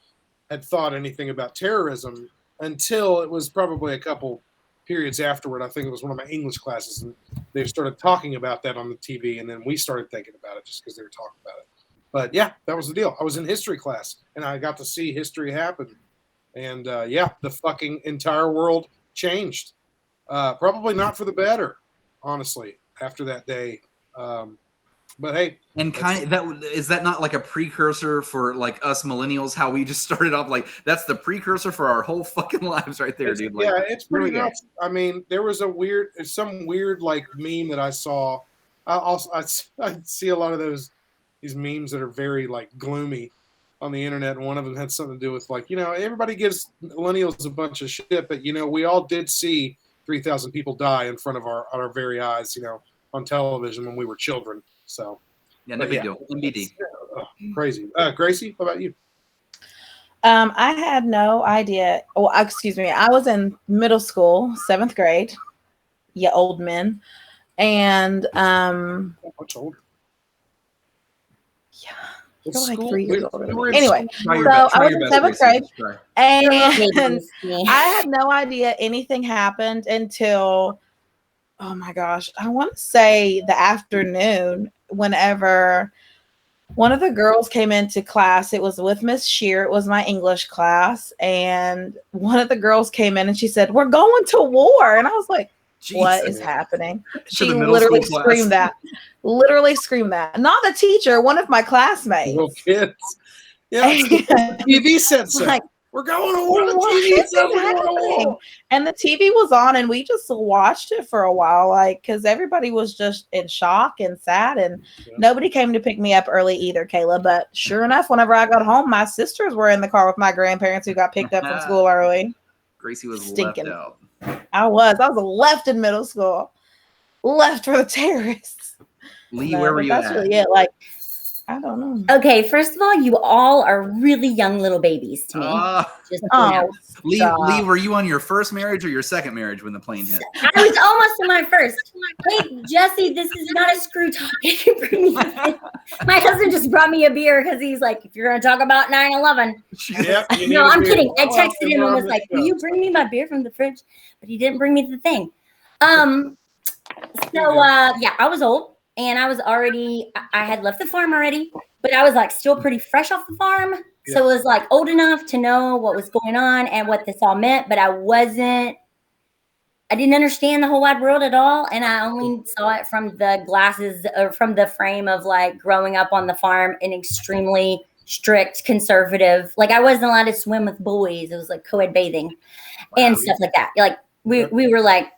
had thought anything about terrorism until it was probably a couple periods afterward. I think it was one of my English classes, and they started talking about that on the TV, and then we started thinking about it just because they were talking about it. But yeah, that was the deal. I was in history class, and I got to see history happen. And the fucking entire world changed. Probably not for the better, honestly, after that day. But hey, and is that not like a precursor for like us millennials? How we just started off like that's the precursor for our whole fucking lives, right there, dude. Like, yeah, it's pretty nuts. I mean, there was some weird like meme that I saw. I see a lot of these memes that are very like gloomy on the internet, and one of them had something to do with like everybody gives millennials a bunch of shit, but we all did see 3,000 people die in front of our very eyes, on television when we were children. So, yeah, no big deal. MBD. Crazy. Gracie, what about you? I had no idea. Oh, excuse me. I was in middle school, 7th grade. Yeah, old men. And much older. Yeah. You're like 3 years older. Anyway, so I was in 7th grade, and I had no idea anything happened until, oh my gosh, I want to say the afternoon, whenever one of the girls came into class. It was with Miss Shear. It was my English class. And one of the girls came in and she said, "We're going to war." And I was like, what is happening? She literally screamed that. Literally screamed that. Not the teacher, one of my classmates. Little kids. Yeah. TV said so. Like, we're going to war. And the TV was on, and we just watched it for a while, like, because everybody was just in shock and sad, and nobody came to pick me up early either, Kayla. But sure enough, whenever I got home, my sisters were in the car with my grandparents who got picked up from school early. Gracie was stinking. Left out. I was left in middle school, left for the terrorists. Leigh, where were you at? That's really it. Like, I don't know. Okay, first of all, you all are really young little babies to me. Leigh, were you on your first marriage or your second marriage when the plane hit? I was almost on my first. Hey, Jesse, this is not a screw talk. My husband just brought me a beer because he's like, if you're going to talk about 9/11. Yep, no, I'm kidding. I texted him and was like, will you bring me my beer from the fridge? But he didn't bring me the thing. I was old. And I had left the farm already, but I was like still pretty fresh off the farm. Yeah. So it was like old enough to know what was going on and what this all meant, but I didn't understand the whole wide world at all. And I only saw it from the glasses or from the frame of like growing up on the farm in extremely strict conservative. Like I wasn't allowed to swim with boys. It was like co-ed bathing and stuff like that. Like we were like,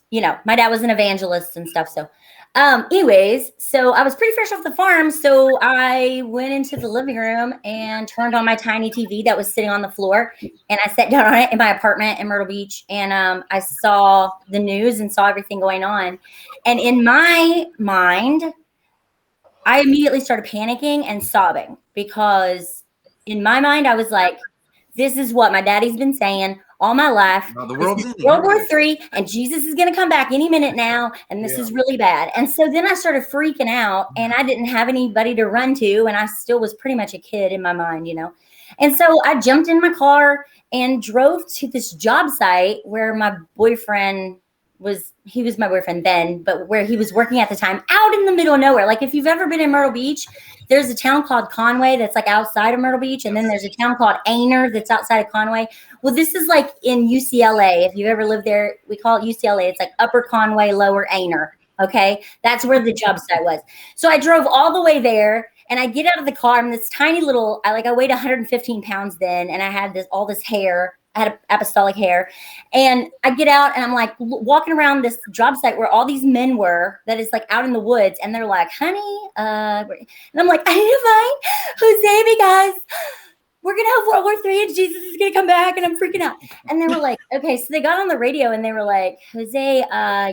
you know, my dad was an evangelist and stuff. So anyways, so I was pretty fresh off the farm. So I went into the living room and turned on my tiny TV that was sitting on the floor. And I sat down on it in my apartment in Myrtle Beach. And I saw the news and saw everything going on. And in my mind, I immediately started panicking and sobbing because in my mind, I was like, this is what my daddy's been saying all my life. No, the world's ending. World War III, and Jesus is going to come back any minute now, and this is really bad. And so then I started freaking out, and I didn't have anybody to run to, and I still was pretty much a kid in my mind, you know. And so I jumped in my car and drove to this job site where my boyfriend he was my boyfriend then, but where he was working at the time, out in the middle of nowhere. Like if you've ever been in Myrtle Beach, there's a town called Conway that's like outside of Myrtle Beach. And then there's a town called Aner that's outside of Conway. Well, this is like in UCLA. If you've ever lived there, we call it UCLA. It's like Upper Conway, Lower Aner. Okay. That's where the job site was. So I drove all the way there. And I get out of the car. I'm this tiny little, I weighed 115 pounds then. And I had all this hair. I had apostolic hair. And I get out and I'm like walking around this job site where all these men were that is like out in the woods. And they're like, honey, and I'm like, I need to find Jose because we're going to have World War III and Jesus is going to come back. And I'm freaking out. And they were like, okay. So they got on the radio and they were like, Jose,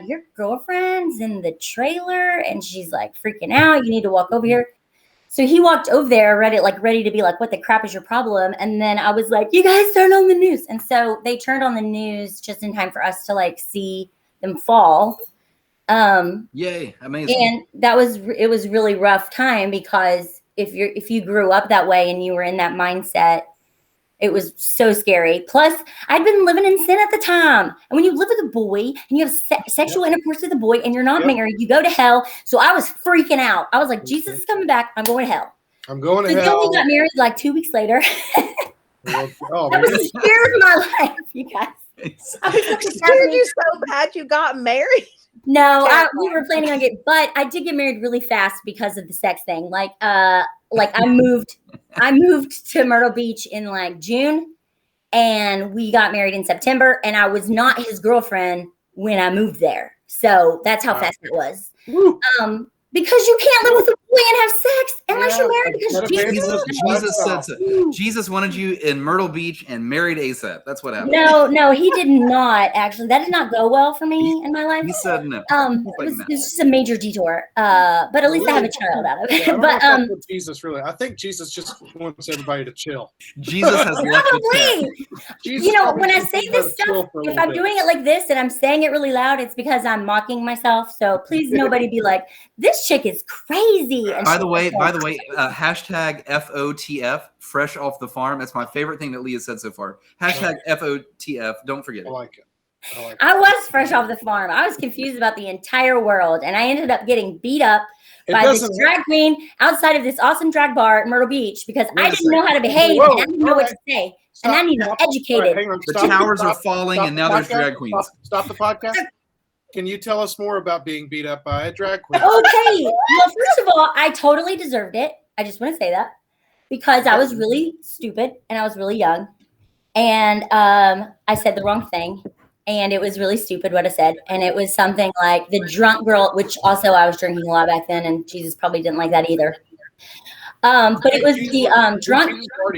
your girlfriend's in the trailer and she's like freaking out. You need to walk over here. So he walked over there, ready to be like, what the crap is your problem? And then I was like, you guys turn on the news. And so they turned on the news just in time for us to like see them fall. Yay, amazing. And it was really rough time because if you grew up that way and you were in that mindset, it was so scary. Plus, I'd been living in sin at the time. And when you live with a boy and you have sexual intercourse with a boy and you're not married, you go to hell. So I was freaking out. I was like, Jesus is coming back. I'm going to hell. I'm going to hell. Then we got married like 2 weeks later. That was the year of my life, you guys. Scared you so bad you got married? No, we were planning on but I did get married really fast because of the sex thing. Like I moved to Myrtle Beach in like June and we got married in September and I was not his girlfriend when I moved there. So that's how fast it was. Because you can't live with a boy and have sex unless you're married because Jesus said so. Jesus wanted you in Myrtle Beach and married ASAP. That's what happened. No, he did not actually. That did not go well for me in my life. He said no. It was just a major detour. But at least I have a child out of it. Yeah, but Jesus really. I think Jesus just wants everybody to chill. Jesus has probably. You know, when I say this stuff, if I'm doing it like this and I'm saying it really loud, it's because I'm mocking myself. So please nobody be like, this chick is crazy. And by the way, hashtag FOTF, fresh off the farm. That's my favorite thing that Leah said so far. Hashtag FOTF. Don't forget it. I like it. I was fresh off the farm. I was confused about the entire world. And I ended up getting beat up by this drag queen outside of this awesome drag bar at Myrtle Beach because I didn't know how to behave and I didn't know what to say. And I need to be educated. The towers are falling and now there's drag queens. Stop the podcast. Can you tell us more about being beat up by a drag queen? Okay. Well, first of all, I totally deserved it. I just want to say that because I was really stupid and I was really young. And I said the wrong thing. And it was really stupid what I said. And it was something like the drunk girl, which also I was drinking a lot back then. And Jesus probably didn't like that either. But it was the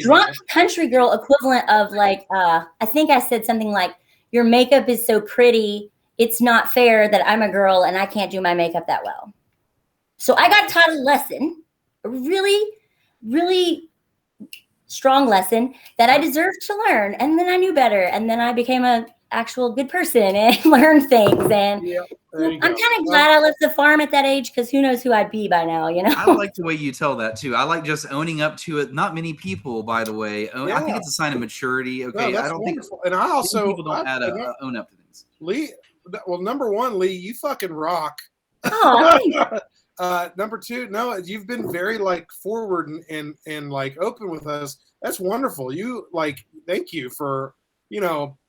drunk country girl equivalent of like, I think I said something like, your makeup is so pretty. It's not fair that I'm a girl and I can't do my makeup that well. So I got taught a lesson, a really, really strong lesson that I deserved to learn. And then I knew better. And then I became an actual good person and learned things. And I'm kind of glad I left the farm at that age because who knows who I'd be by now, you know? I like the way you tell that too. I like just owning up to it. Not many people, by the way. I think it's a sign of maturity. Okay, I don't wonderful. Think. And I also people don't own up to things. Leigh, well, number one, Leigh, you fucking rock. Oh, number two, no, you've been very like forward and like open with us. That's wonderful. You like, thank you for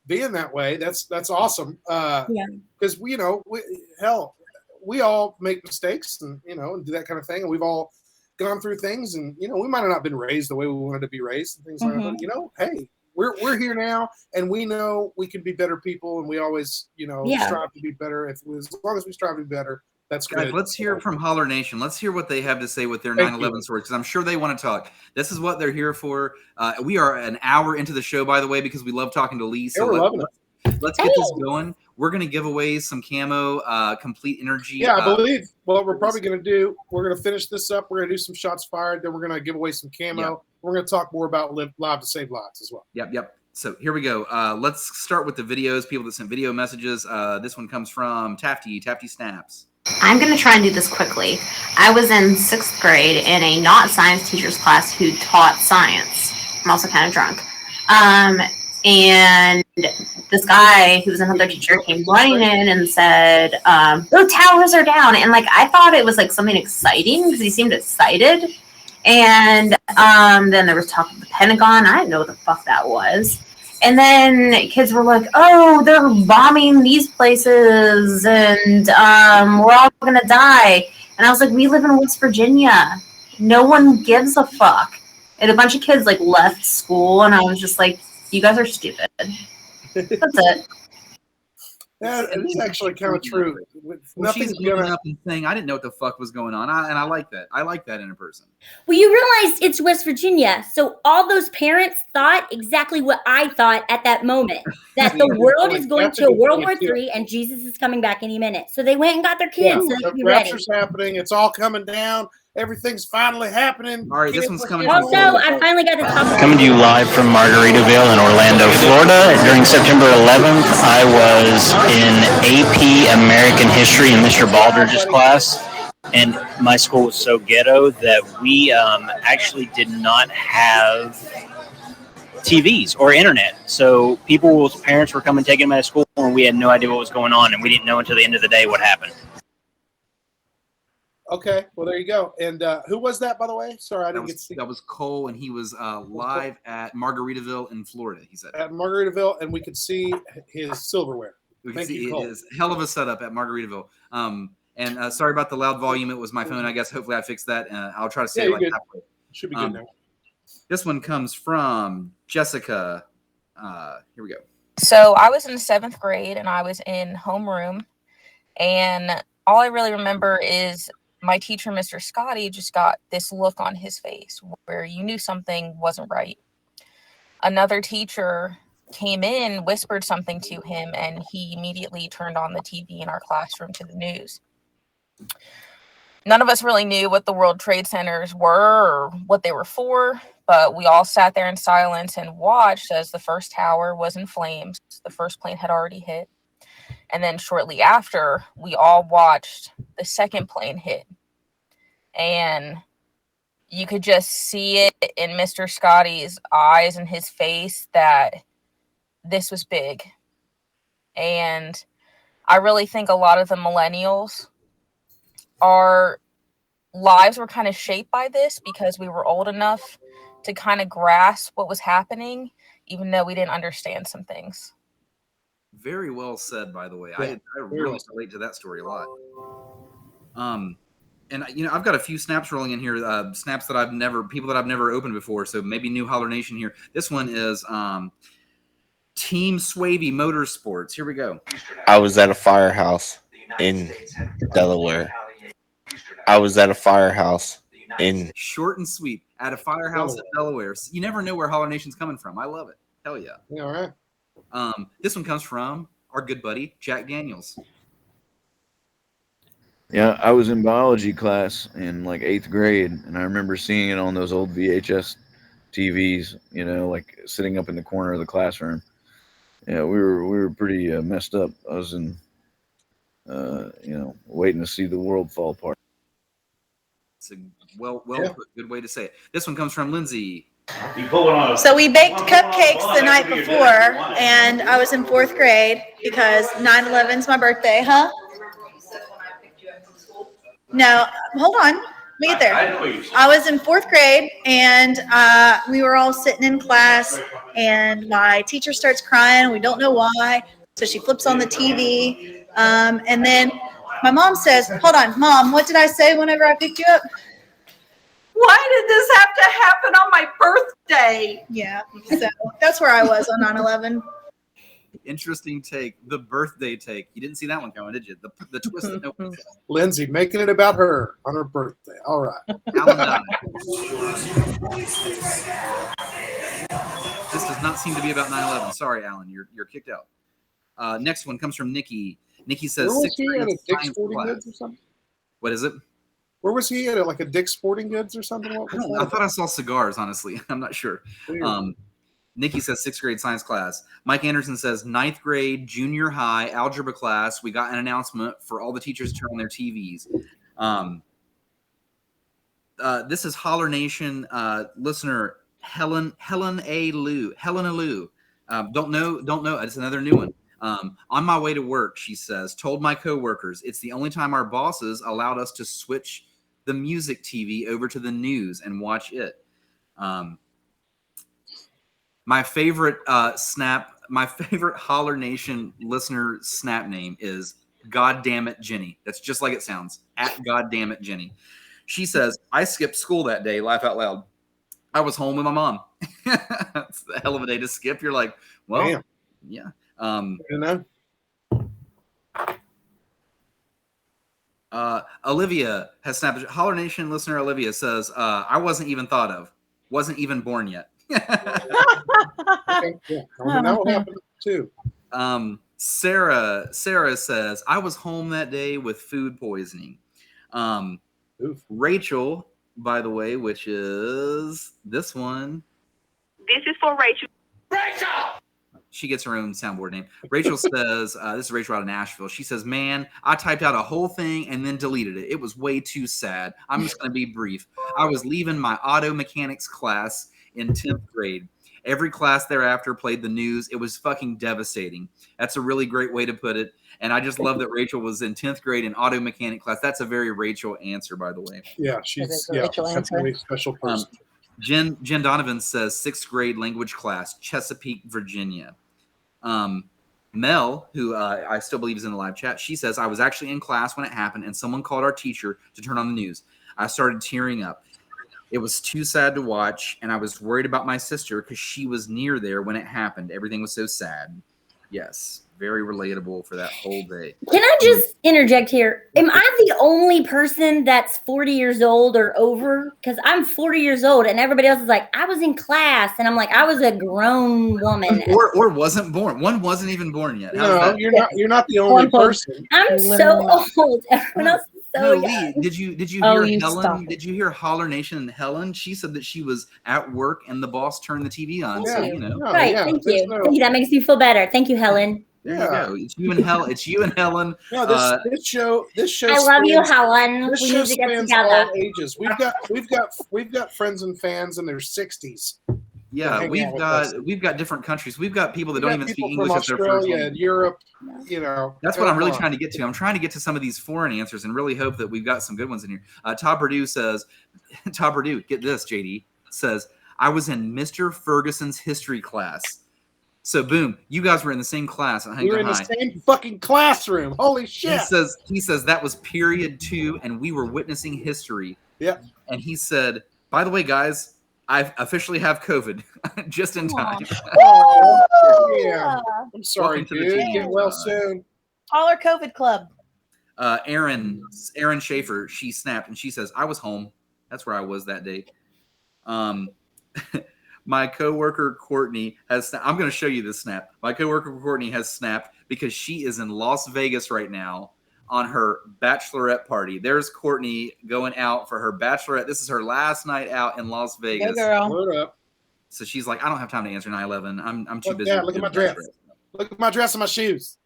being that way. That's awesome. Because we all make mistakes and and do that kind of thing, and we've all gone through things, and we might have not been raised the way we wanted to be raised and things like that. But hey, we're here now, and we know we can be better people, and we always, strive to be better. As long as we strive to be better, that's Guys, good. let's hear from Holler Nation. Let's hear what they have to say with their Thank 9/11 you. stories, because I'm sure they want to talk. This is what they're here for. We are an hour into the show, by the way, because we love talking to Leigh. So we're loving it. let's get this going. We're going to give away some camo, complete energy. Yeah, I believe what we're probably going to do, we're going to finish this up. We're going to do some shots fired. Then we're going to give away some camo. Yep. We're going to talk more about Live to Save Lives as well. Yep. So here we go. Let's start with the videos, people that sent video messages. This one comes from Tafty Snaps. I'm going to try and do this quickly. I was in 6th grade in a not science teacher's class who taught science. I'm also kind of drunk. And this guy who was another teacher came running in and said, "The towers are down." And like, I thought it was like something exciting because he seemed excited. And then there was talk of the Pentagon. I didn't know what the fuck that was. And then kids were like, "Oh, they're bombing these places and we're all going to die." And I was like, we live in West Virginia. No one gives a fuck. And a bunch of kids like left school, and I was just like, you guys are stupid. That's it. That is actually kind of true. She's looking up and saying, "I didn't know what the fuck was going on," and I like that. I like that in a person. Well, you realize it's West Virginia, so all those parents thought exactly what I thought at that moment, that the world is going to World War III and Jesus is coming back any minute. So they went and got their kids so they could be ready. The rapture's happening. It's all coming down. Everything's finally happening. All right, this one's coming. Oh no, I finally got the top. Coming to you live from Margaritaville in Orlando, Florida. During September 11th, I was in AP American History in Mr. Baldridge's class, and my school was so ghetto that we actually did not have TVs or internet. So parents were coming taking them out of school, and we had no idea what was going on, and we didn't know until the end of the day what happened. Okay, well, there you go. And who was that, by the way? Sorry, I didn't get to see. That was Cole, and he was live at Margaritaville in Florida, he said. At Margaritaville, and we could see his silverware. We can see it is hell of a setup at Margaritaville. And sorry about the loud volume. It was my phone, I guess. Hopefully I fixed that. I'll try to say it like halfway. Should be good now. This one comes from Jessica. Here we go. So I was in 7th grade, and I was in homeroom. And all I really remember is my teacher, Mr. Scotty, just got this look on his face where you knew something wasn't right. Another teacher came in, whispered something to him, and he immediately turned on the TV in our classroom to the news. None of us really knew what the World Trade Centers were or what they were for, but we all sat there in silence and watched as the first tower was in flames. The first plane had already hit. And then shortly after, we all watched the second plane hit. And you could just see it in Mr. Scotty's eyes and his face that this was big. And I really think a lot of the millennials, our lives were kind of shaped by this because we were old enough to kind of grasp what was happening, even though we didn't understand some things. Very well said, by the way. Yeah, I really relate to that story a lot. And I've got a few snaps rolling in here, snaps that people that I've never opened before. So maybe new Holler Nation here. This one is Team Swavey Motorsports. Here we go. I was at a firehouse in Delaware. I was at a firehouse in short and sweet at a firehouse in Delaware. You never know where Holler Nation's coming from. I love it. Hell yeah. All right. This one comes from our good buddy Jack Daniels. Yeah, I was in biology class in like 8th grade, and I remember seeing it on those old VHS TVs, like sitting up in the corner of the classroom. Yeah, we were pretty messed up. I was in, waiting to see the world fall apart. It's a well put, good way to say it. This one comes from Lindsay. So we baked cupcakes the night before, and I was in 4th grade because 9/11's my birthday, huh? No, hold on. Let me get there. I was in 4th grade, and we were all sitting in class, and my teacher starts crying. We don't know why. So she flips on the TV, and then my mom says, "Hold on, Mom, what did I say whenever I picked you up?" Why did this have to happen on my birthday? Yeah. So that's where I was on 9/11. Interesting take. The birthday take. You didn't see that one coming, did you? The twist. Lindsay making it about her on her birthday. All right. Alan died. This does not seem to be about 9/11. Sorry, Alan. You're kicked out. Next one comes from Nikki. Nikki says, Where was sixth he grade at a Dick's science Sporting class. Goods or something? What is it? Where was he at like a Dick's Sporting Goods or something? What was I thought I saw cigars, honestly. I'm not sure. Nikki says sixth grade science class. Mike Anderson says ninth grade, junior high, algebra class. We got an announcement for all the teachers to turn on their TVs. This is Holler Nation listener Helen A. Lou. Don't know. It's another new one. On my way to work, she says, told my coworkers it's the only time our bosses allowed us to switch the music TV over to the news and watch it. My favorite my favorite Holler Nation listener snap name is Goddamn Jenny. That's just like it sounds. At Goddamn Jenny. She says, I skipped school that day. Laugh out loud. I was home with my mom. That's a hell of a day to skip. You're like, well, damn. Yeah. You know. Olivia has snapped. Holler Nation listener Olivia says, I wasn't even thought of. Wasn't even born yet. Okay, yeah. That will happen too. Sarah says, I was home that day with food poisoning. Rachel, by the way, which is this one. This is for Rachel. She gets her own soundboard name. Rachel says, this is Rachel out of Nashville. She says, man, I typed out a whole thing and then deleted it. It was way too sad. I'm just going to be brief. I was leaving my auto mechanics class in 10th grade. Every class thereafter played the news. It was fucking devastating. That's a really great way to put it. And I just love that Rachel was in 10th grade in auto mechanic class. That's a very Rachel answer, by the way. Yeah, she's that's a really special person. Jen Donovan says 6th grade language class, Chesapeake, Virginia. Mel, who I still believe is in the live chat, she says, I was actually in class when it happened and someone called our teacher to turn on the news. I started tearing up. It was too sad to watch, and I was worried about my sister because she was near there when it happened. Everything was so sad. Yes, very relatable for that whole day. Can I just interject here? Am I the only person that's 40 years old or over? Because I'm 40 years old, and everybody else is like, I was in class, and I'm like, I was a grown woman. Or wasn't born. One wasn't even born yet. No, you're not the only person. I'm so old. Everyone else is so young. Leigh, did you hear Helen? Did you hear Holler Nation and Helen? She said that she was at work and the boss turned the TV on. Yeah. So you know. Right. Thank you. Thank you. That makes me feel better. Thank you, Helen. There you go. It's you and Helen. It's you and Helen. No, this show. I love you, Helen. This We show need to get spans together. all ages. We've got friends and fans in their 60s. Yeah, we've got different countries. We've got people that don't even speak English as their first Australia language. and Europe. You know, That's what I'm really trying to get to. I'm trying to get to some of these foreign answers and really hope that we've got some good ones in here. Todd Purdue says, Todd Purdue, get this, JD, says, I was in Mr. Ferguson's history class. So boom, you guys were in the same class at We were in the same fucking classroom. Holy shit. He says that was period 2 and we were witnessing history. Yeah. And he said, by the way, guys, I officially have COVID just in time. Oh, yeah. I'm sorry, Welcome to the dude. team. Get well soon. Holler COVID Club. Erin Schaefer, she snapped and she says, I was home. That's where I was that day. My coworker Courtney has. I'm going to show you this snap. My coworker Courtney has snapped because she is in Las Vegas right now on her bachelorette party. There's Courtney going out for her bachelorette. This is her last night out in Las Vegas. Go girl. What up? So she's like, I don't have time to answer 9/11. I'm too busy. Yeah, look at my dress. Look at my dress and my shoes.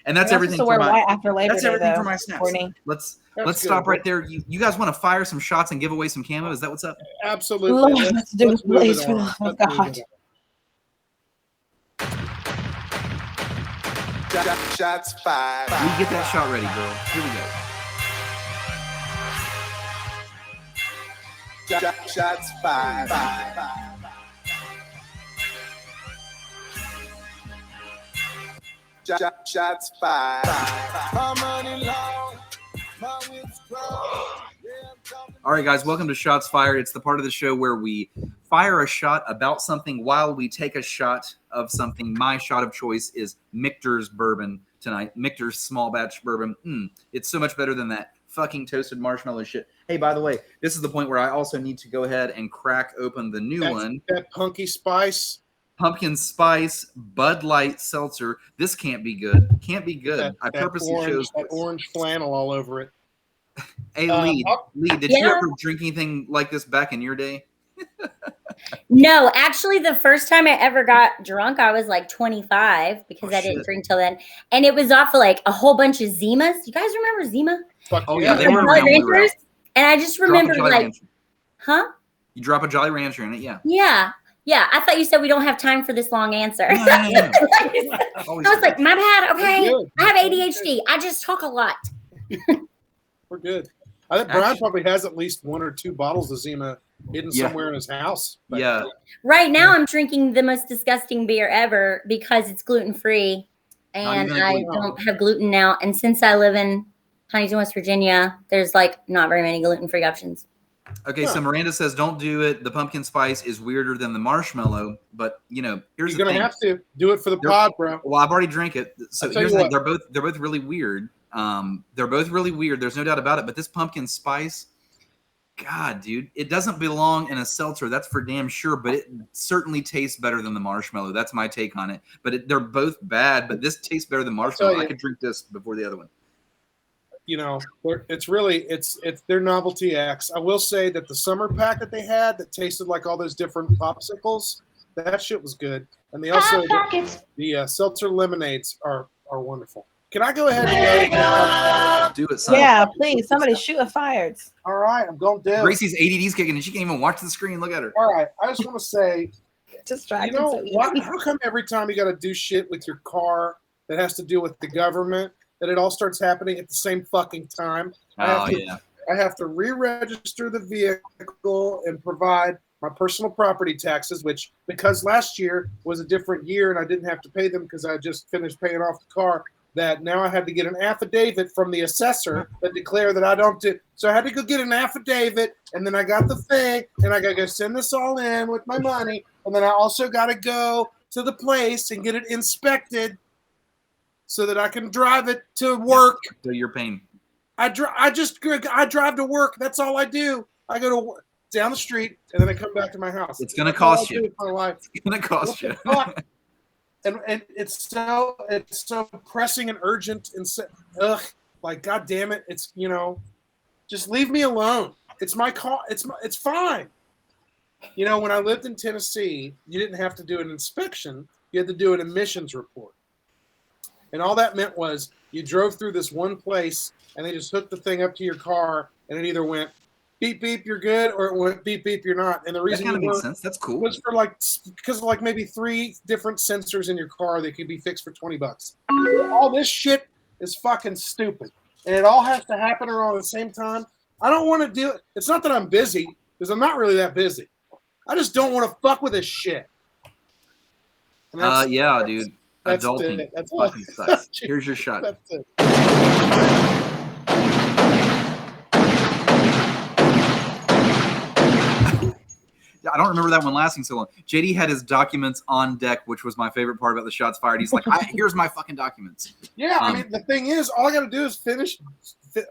And that's everything for my. That's everything for my snaps. Courtney. Let's stop right there. You guys want to fire some shots and give away some camo? Is that what's up? Absolutely. Let's do it, please, for the love of God. Shots fired. We get that shot ready, girl. Here we go. Shots fired. Shots fired. My money long, my wits grow. Yeah, I'm talking All right, guys, welcome to Shots Fired. It's the part of the show where we fire a shot about something while we take a shot of something. My shot of choice is Michter's bourbon tonight. Michter's small batch bourbon. It's so much better than that fucking toasted marshmallow shit. Hey, by the way, this is the point where I also need to go ahead and crack open the new one. That pumpkin spice Bud Light seltzer. This can't be good. Can't be good. I purposely chose that orange flannel all over it. Hey, Leigh, did you ever drink anything like this back in your day? No, actually, the first time I ever got drunk, I was like 25 because I didn't drink till then. And it was off of like a whole bunch of Zimas. You guys remember Zima? Oh, yeah, they were around when we were out. And I just remember like, huh? You drop a Jolly Rancher in it, yeah. Yeah, I thought you said we don't have time for this long answer. No. I was like, my bad. Okay, I have ADHD. I just talk a lot. We're good. I think Brian probably has at least 1 or 2 bottles of Zima hidden somewhere in his house. Yeah. Right now, I'm drinking the most disgusting beer ever because it's gluten free, and I don't have gluten now. And since I live in Huntington, West Virginia, there's like not very many gluten free options. Okay, so Miranda says don't do it. The pumpkin spice is weirder than the marshmallow, but here's You're the thing. You're gonna have to do it for the pod, bro. Well, I've already drank it. So here's the thing. They're both really weird. They're both really weird. There's no doubt about it. But this pumpkin spice, God, dude, it doesn't belong in a seltzer. That's for damn sure. But it certainly tastes better than the marshmallow. That's my take on it. But they're both bad. But this tastes better than marshmallow. I could drink this before the other one. It's their novelty X. I will say that the summer pack that they had that tasted like all those different popsicles, that shit was good. And they also the seltzer lemonades are wonderful. Can I go ahead and do it? Son. Yeah, please. Somebody shoot a fired. All right, I'm going to do it. Gracie's ADD's kicking and she can't even watch the screen. Look at her. All right, I just want to say, distracted. How come every time you got to do shit with your car that has to do with the government, that it all starts happening at the same fucking time? I have to re-register the vehicle and provide my personal property taxes, which because last year was a different year and I didn't have to pay them because I just finished paying off the car, that now I had to get an affidavit from the assessor that declared that I don't do. So I had to go get an affidavit, and then I got the thing, and I got to go send this all in with my money, and then I also got to go to the place and get it inspected so that I can drive it to work. So you're paying. I drive to work. That's all I do. I go to work, down the street, and then I come back to my house. It's gonna cost you. My life. It's gonna cost you. And it's so pressing and urgent and like God damn it, it's just leave me alone. It's my car. It's fine. When I lived in Tennessee, you didn't have to do an inspection. You had to do an emissions report. And all that meant was you drove through this one place and they just hooked the thing up to your car and it either went beep beep you're good or it went beep beep you're not. And the reason that kind of makes sense. That's cool. Was because of maybe 3 different sensors in your car that could be fixed for $20. All this shit is fucking stupid. And it all has to happen around the same time. I don't want to do it. It's not that I'm busy, because I'm not really that busy. I just don't want to fuck with this shit. Yeah, dude. That's Adulting. it. That's fucking sucks. Here's your shot. That's it. I don't remember that one lasting so long. JD had his documents on deck, which was my favorite part about the shots fired. He's like, here's my fucking documents. Yeah, I mean, the thing is, all I got to do is finish, I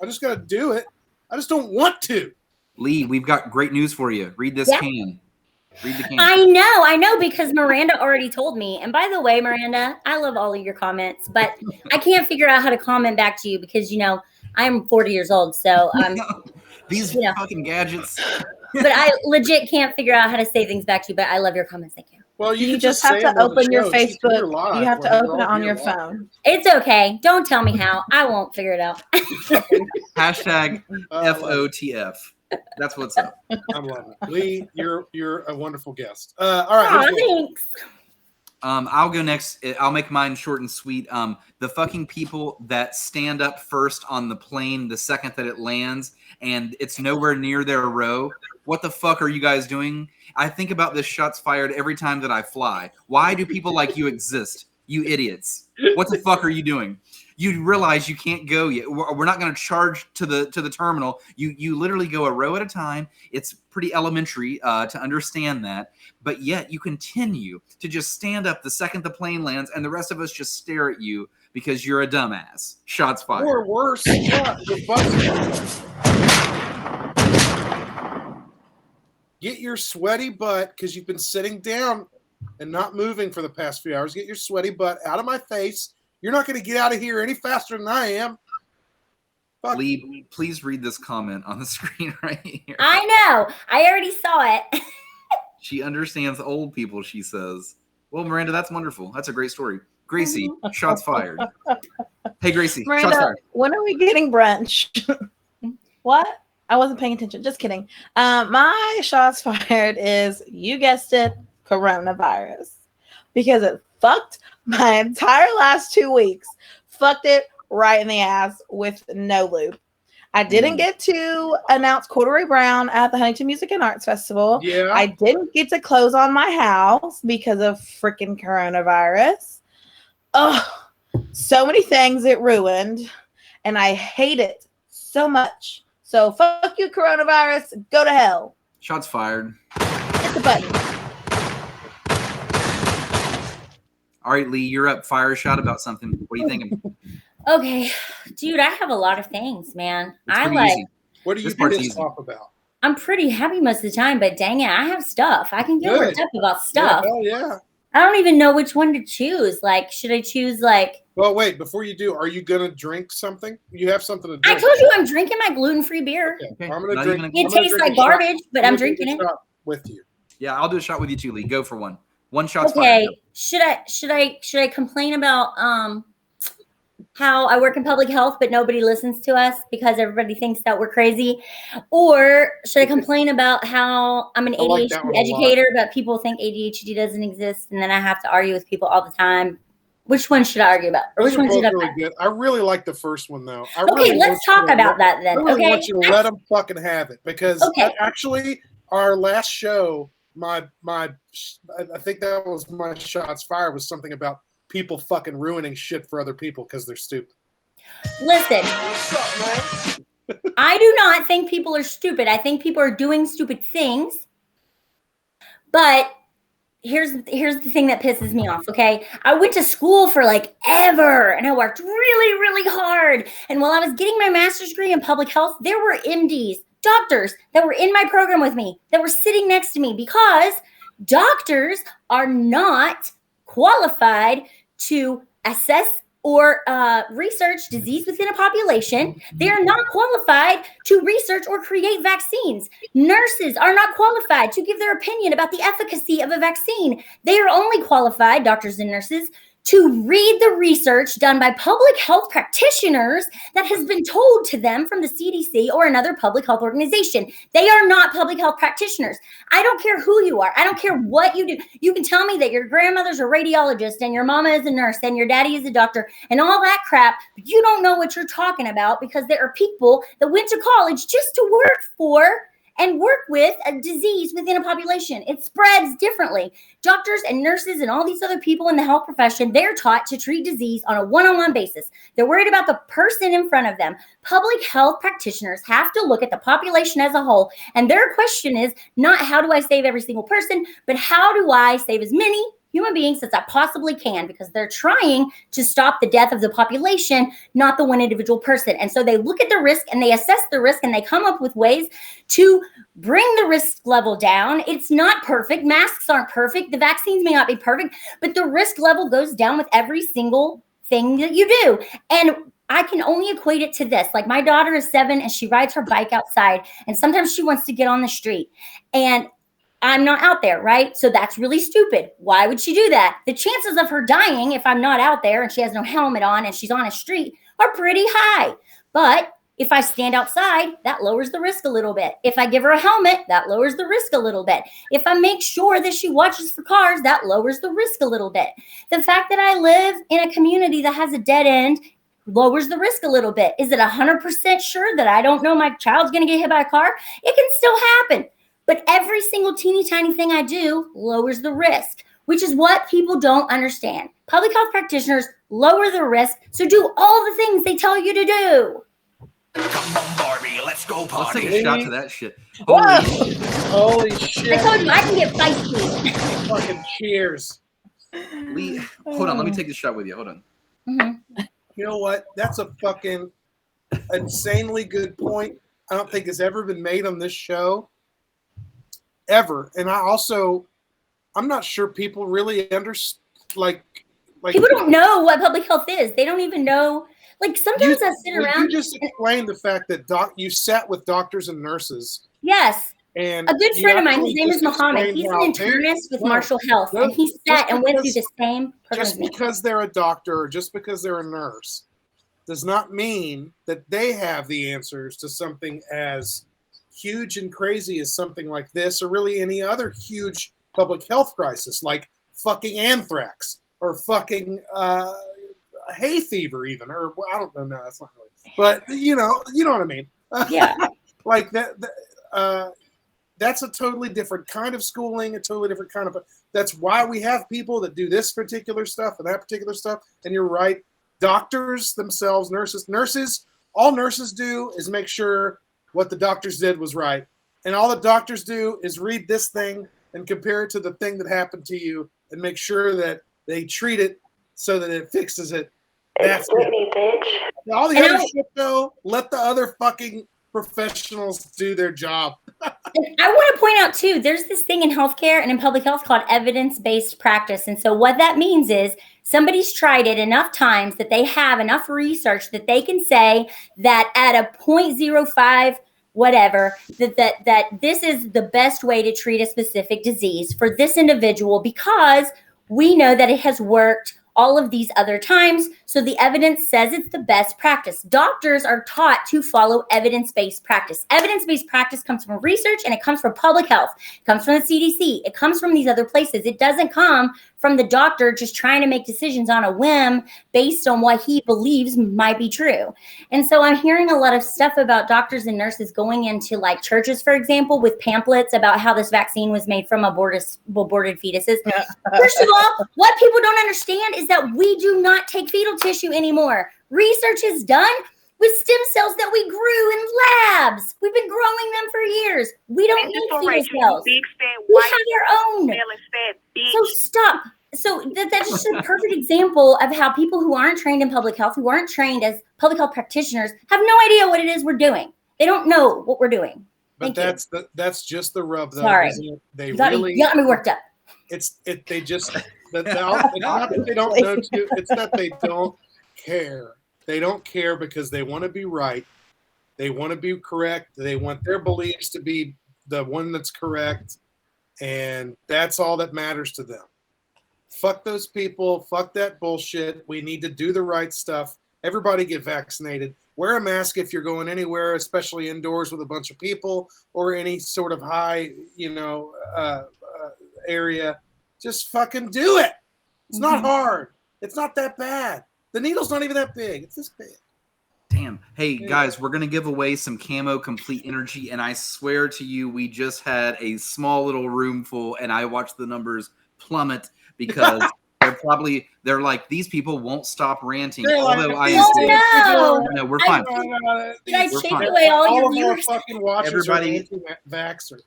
just got to do it. I just don't want to. Leigh, we've got great news for you. Read this can. Read the can. I know, because Miranda already told me. And by the way, Miranda, I love all of your comments, but I can't figure out how to comment back to you because, I'm 40 years old. So these fucking gadgets. But I legit can't figure out how to say things back to you, but I love your comments. Thank you. Well, you just have to open your Facebook. You have to open it on your phone. It's okay. Don't tell me how. I won't figure it out. Hashtag FOTF. That's what's up. I'm loving it. Leigh, you're a wonderful guest. All right. Thanks. I'll go next. I'll make mine short and sweet. The fucking people that stand up first on the plane the second that it lands and it's nowhere near their row. What the fuck are you guys doing? I think about this shots fired every time that I fly. Why do people like you exist? You idiots. What the fuck are you doing? You realize you can't go yet. We're not going to charge to the terminal. You literally go a row at a time. It's pretty elementary to understand that, but yet you continue to just stand up the second the plane lands, and the rest of us just stare at you because you're a dumbass. Shots fired. Or worse, yeah, you're buzzing. Get your sweaty butt, because you've been sitting down and not moving for the past few hours. Get your sweaty butt out of my face. You're not going to get out of here any faster than I am. Fuck. Leigh, please read this comment on the screen right here. I know. I already saw it. She understands old people, she says. Well, Miranda, that's wonderful. That's a great story. Gracie, shots fired. Hey, Gracie, Miranda, shots fired. when are we getting brunch? What? I wasn't paying attention. Just kidding. My shots fired is, you guessed it, coronavirus. Because it fucked my entire last 2 weeks. Fucked it right in the ass with no loop. I didn't get to announce Corduroy Brown at the Huntington Music and Arts Festival. Yeah. I didn't get to close on my house because of freaking coronavirus. Oh, so many things it ruined, and I hate it so much. So fuck you, coronavirus. Go to hell. Shots fired. Hit the button. All right, Leigh, you're up. Fire a shot about something. What are you thinking? Okay, dude, I have a lot of things, man. It's I pretty like. easy. What are you This part's pissed easy. off about? I'm pretty happy most of the time, but dang it, I have stuff. I can get Good. worked up about stuff. Yeah, hell yeah. I don't even know which one to choose. Like, should I choose like? Well, wait, before you do, are you going to drink something? You have something to I drink. told you I'm drinking my gluten-free beer. Okay, I'm going Not to drink. even a- It I'm gonna tastes drink like a shot. garbage, but I'm gonna drink drinking a it. shot with you. Yeah, I'll do a shot with you too, Leigh. Go for one. One shot's Okay, fired. should I complain about how I work in public health but nobody listens to us because everybody thinks that we're crazy? Or should I complain about how I'm an I like ADHD that one a lot. educator but people think ADHD doesn't exist and then I have to argue with people all the time? Which one should I argue about? Or Those which are one should both I really good. I really like the first one though. I Okay, really let's want you talk to about that I then. really Okay. want you to let them fucking have it because Okay. actually our last show, I think that was my shots fired was something about people fucking ruining shit for other people because they're stupid. Listen, I do not think people are stupid. I think people are doing stupid things. But here's the thing that pisses me off, okay? I went to school for like ever and I worked really, really hard. And while I was getting my master's degree in public health, there were MDs, doctors that were in my program with me, that were sitting next to me because doctors are not qualified to assess or research disease within a population. They are not qualified to research or create vaccines. Nurses are not qualified to give their opinion about the efficacy of a vaccine. They are only qualified, doctors and nurses, to read the research done by public health practitioners that has been told to them from the CDC or another public health organization. They are not public health practitioners. I don't care who you are. I don't care what you do. You can tell me that your grandmother's a radiologist and your mama is a nurse and your daddy is a doctor and all that crap, but you don't know what you're talking about because there are people that went to college just to work for and work with a disease within a population. It spreads differently. Doctors and nurses and all these other people in the health profession, they're taught to treat disease on a one-on-one basis. They're worried about the person in front of them. Public health practitioners have to look at the population as a whole, and their question is not how do I save every single person, but how do I save as many human beings as I possibly can, because they're trying to stop the death of the population, not the one individual person. And so they look at the risk and they assess the risk and they come up with ways to bring the risk level down. It's not perfect. Masks aren't perfect. The vaccines may not be perfect, but the risk level goes down with every single thing that you do. And I can only equate it to this. Like my daughter is 7 and she rides her bike outside and sometimes she wants to get on the street and I'm not out there, right? So that's really stupid. Why would she do that? The chances of her dying if I'm not out there and she has no helmet on and she's on a street are pretty high. But if I stand outside, that lowers the risk a little bit. If I give her a helmet, that lowers the risk a little bit. If I make sure that she watches for cars, that lowers the risk a little bit. The fact that I live in a community that has a dead end lowers the risk a little bit. Is it 100% sure that I don't know my child's going to get hit by a car? It can still happen. But every single teeny tiny thing I do lowers the risk. which is what people don't understand. Public health practitioners lower the risk, so do all the things they tell you to do. Come on, Barbie, let's go Let's party. take a shot to that shit. Holy shit. I told you I can get feisty. Fucking cheers. Leigh, hold on. Let me take this shot with you. Hold on. Mm-hmm. You know what? That's a fucking insanely good point. I don't think it's ever been made on this show. Ever. And I'm not sure people really understand. Like People don't know what public health is. They don't even know. Like sometimes I sit around. You just explained the fact that you sat with doctors and nurses. Yes. And a good friend of mine, his name is just Mohammed. He's an explained internist with Marshall Health, and he sat and went through the same program. Just because they're a doctor or just because they're a nurse does not mean that they have the answers to something as huge and crazy as something like this, or really any other huge public health crisis like fucking anthrax or fucking hay fever, even, or I don't know. No, that's not really. But you know what I mean. Yeah. Like that. That's a totally different kind of schooling, a totally different kind of. That's why we have people that do this particular stuff and that particular stuff. And you're right, doctors themselves, nurses, all nurses do is make sure what the doctors did was right. And all the doctors do is read this thing and compare it to the thing that happened to you and make sure that they treat it so that it fixes it. That's it. Bitch. All the other shit, though, let the other fucking professionals do their job. And I want to point out too, there's this thing in healthcare and in public health called evidence-based practice. And so what that means is somebody's tried it enough times that they have enough research that they can say that at a 0.05 whatever, that this is the best way to treat a specific disease for this individual because we know that it has worked all of these other times. So the evidence says it's the best practice. Doctors are taught to follow evidence-based practice. Evidence-based practice comes from research and it comes from public health. It comes from the CDC. It comes from these other places. It doesn't come from the doctor just trying to make decisions on a whim based on what he believes might be true. And so I'm hearing a lot of stuff about doctors and nurses going into like churches, for example, with pamphlets about how this vaccine was made from aborted fetuses. First of all, what people don't understand is that we do not take fetal tissue anymore. Research is done with stem cells that we grew in labs. We've been growing them for years. We don't need fetal cells. We have our own. So stop. So that's just a perfect example of how people who aren't trained in public health, who aren't trained as public health practitioners, have no idea what it is we're doing. They don't know what we're doing. But that's just the rub, though. Sorry. Isn't it? They really got me worked up. It's not that they don't know. It's that they don't care. They don't care because they want to be right. They want to be correct. They want their beliefs to be the one that's correct. And that's all that matters to them. Fuck those people. Fuck that bullshit. We need to do the right stuff. Everybody get vaccinated. Wear a mask if you're going anywhere, especially indoors with a bunch of people or any sort of high, area. Just fucking do it. It's not hard. It's not that bad. The needle's not even that big. It's this big. Damn. Hey, guys, we're going to give away some Camo Complete Energy, and I swear to you, we just had a small little room full, and I watched the numbers plummet because they're like, these people won't stop ranting. Although no, we're fine. Did I take away all your viewers? Fucking watchers Everybody, vaxxers.